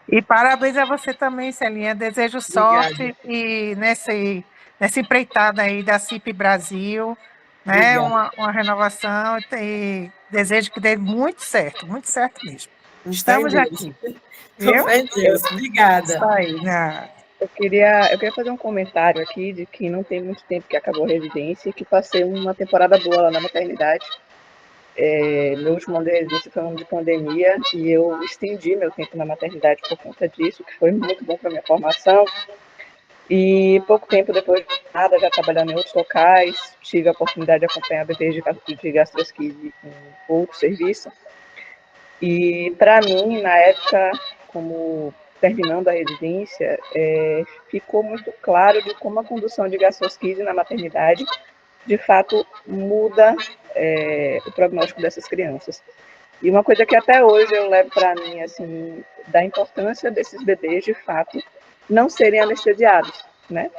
[SPEAKER 6] E parabéns a você também, Celinha. Desejo sorte e nessa empreitada aí da CIP Brasil, né? Uma renovação e desejo que dê muito certo mesmo. Estamos aqui. Viu?
[SPEAKER 3] Fé em Deus. Obrigada.
[SPEAKER 6] Isso aí, né?
[SPEAKER 1] Eu queria fazer um comentário aqui de que não tem muito tempo que acabou a residência e que passei uma temporada boa lá na maternidade. Meu último ano de residência foi um ano de pandemia e eu estendi meu tempo na maternidade por conta disso, que foi muito bom para minha formação. E pouco tempo depois de nada, já trabalhando em outros locais, tive a oportunidade de acompanhar bebês de gastrosquise em outro serviço. E para mim, na época, como terminando a residência, ficou muito claro de como a condução de gastrosquise na maternidade, de fato, muda o prognóstico dessas crianças. E uma coisa que até hoje eu levo para mim, assim, da importância desses bebês, de fato, não serem anestesiados, né?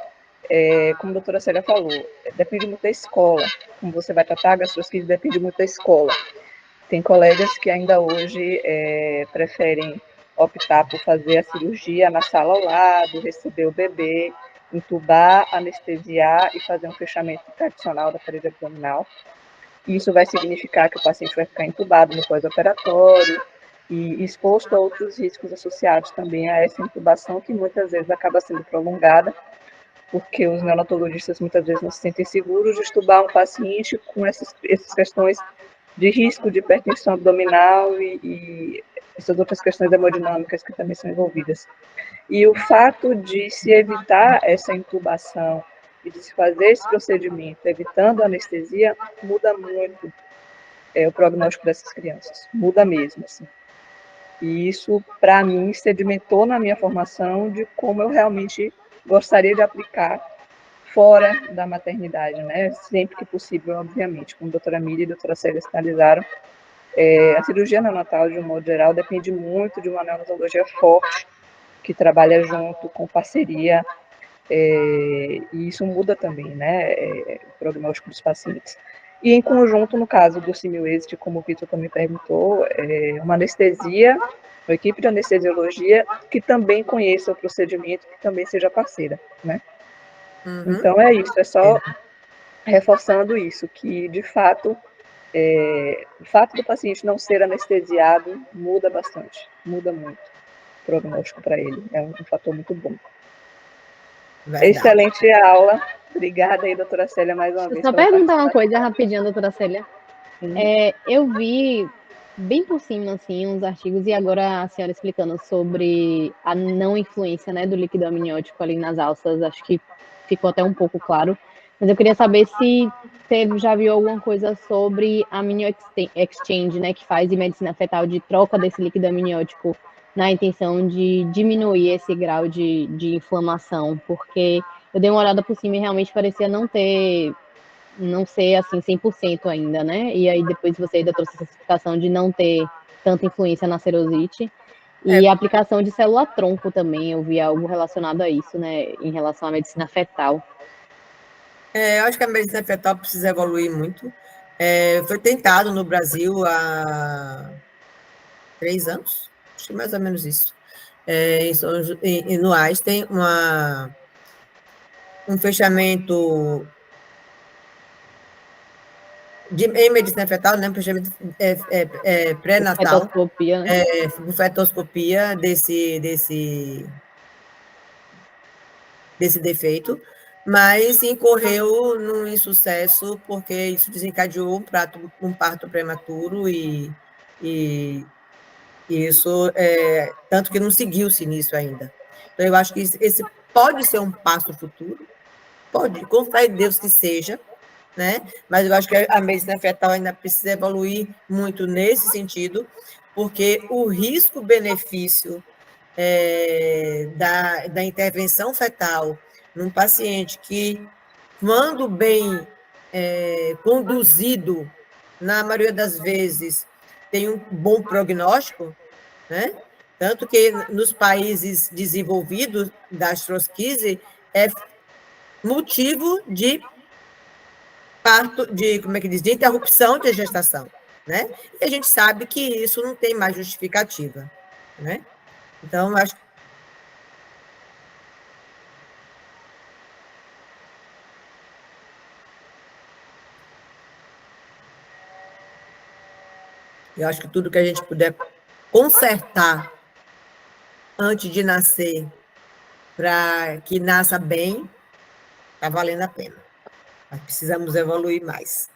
[SPEAKER 1] Como a doutora Célia falou, depende muito da escola. Como você vai tratar a gastrosquise depende muito da escola. Tem colegas que ainda hoje preferem optar por fazer a cirurgia na sala ao lado, receber o bebê, intubar, anestesiar e fazer um fechamento tradicional da parede abdominal. Isso vai significar que o paciente vai ficar intubado no pós-operatório e exposto a outros riscos associados também a essa intubação, que muitas vezes acaba sendo prolongada, porque os neonatologistas muitas vezes não se sentem seguros de intubar um paciente com essas questões de risco de hipertensão abdominal e essas outras questões hemodinâmicas que também são envolvidas. E o fato de se evitar essa intubação e de se fazer esse procedimento, evitando a anestesia, muda muito o prognóstico dessas crianças, muda mesmo, assim. E isso, para mim, sedimentou na minha formação de como eu realmente gostaria de aplicar fora da maternidade, né? Sempre que possível, obviamente. Como a doutora Miriam e a doutora Célia sinalizaram, a cirurgia neonatal, de um modo geral, depende muito de uma neonatologia forte, que trabalha junto, com parceria, e isso muda também, né, o prognóstico dos pacientes. E em conjunto, no caso do Simil-Exit, como o Vitor também perguntou, uma anestesia, uma equipe de anestesiologia que também conheça o procedimento, que também seja parceira, né? Uhum. Então é isso, é só reforçando isso, que de fato, o fato do paciente não ser anestesiado muda bastante, muda muito o prognóstico para ele, é um fator muito bom. Verdade. Excelente aula. Obrigada aí, doutora Célia, mais uma vez.
[SPEAKER 2] Só perguntar uma coisa rapidinho, doutora Célia. Eu vi bem por cima, assim, uns artigos, e agora a senhora explicando sobre a não influência, né, do líquido amniótico ali nas alças, acho que ficou até um pouco claro. Mas eu queria saber se você já viu alguma coisa sobre amnion exchange, né, que faz em medicina fetal de troca desse líquido amniótico na intenção de diminuir esse grau de inflamação, porque eu dei uma olhada por cima e realmente parecia não ser assim 100% ainda, né? E aí depois você ainda trouxe essa explicação de não ter tanta influência na serosite. E a aplicação de célula-tronco também, eu vi algo relacionado a isso, né, em relação à medicina fetal.
[SPEAKER 3] Eu acho que a medicina fetal precisa evoluir muito. Foi tentado no Brasil há 3 anos, acho que mais ou menos isso. No Einstein, um fechamento em medicina fetal, né, fechamento pré-natal,
[SPEAKER 2] fetoscopia, né?
[SPEAKER 3] Fetoscopia desse defeito, mas incorreu num insucesso porque isso desencadeou um parto prematuro e Isso, tanto que não seguiu-se nisso ainda. Então, eu acho que esse pode ser um passo futuro, pode, com fé em Deus que seja, né? Mas eu acho que a medicina fetal ainda precisa evoluir muito nesse sentido, porque o risco-benefício da intervenção fetal num paciente que, quando bem conduzido, na maioria das vezes, tem um bom prognóstico, né? Tanto que nos países desenvolvidos, gastrosquise é motivo de parto, como é que diz, de interrupção de gestação, né? E a gente sabe que isso não tem mais justificativa, né? Então, eu acho que tudo que a gente puder consertar antes de nascer, para que nasça bem, está valendo a pena. Mas precisamos evoluir mais.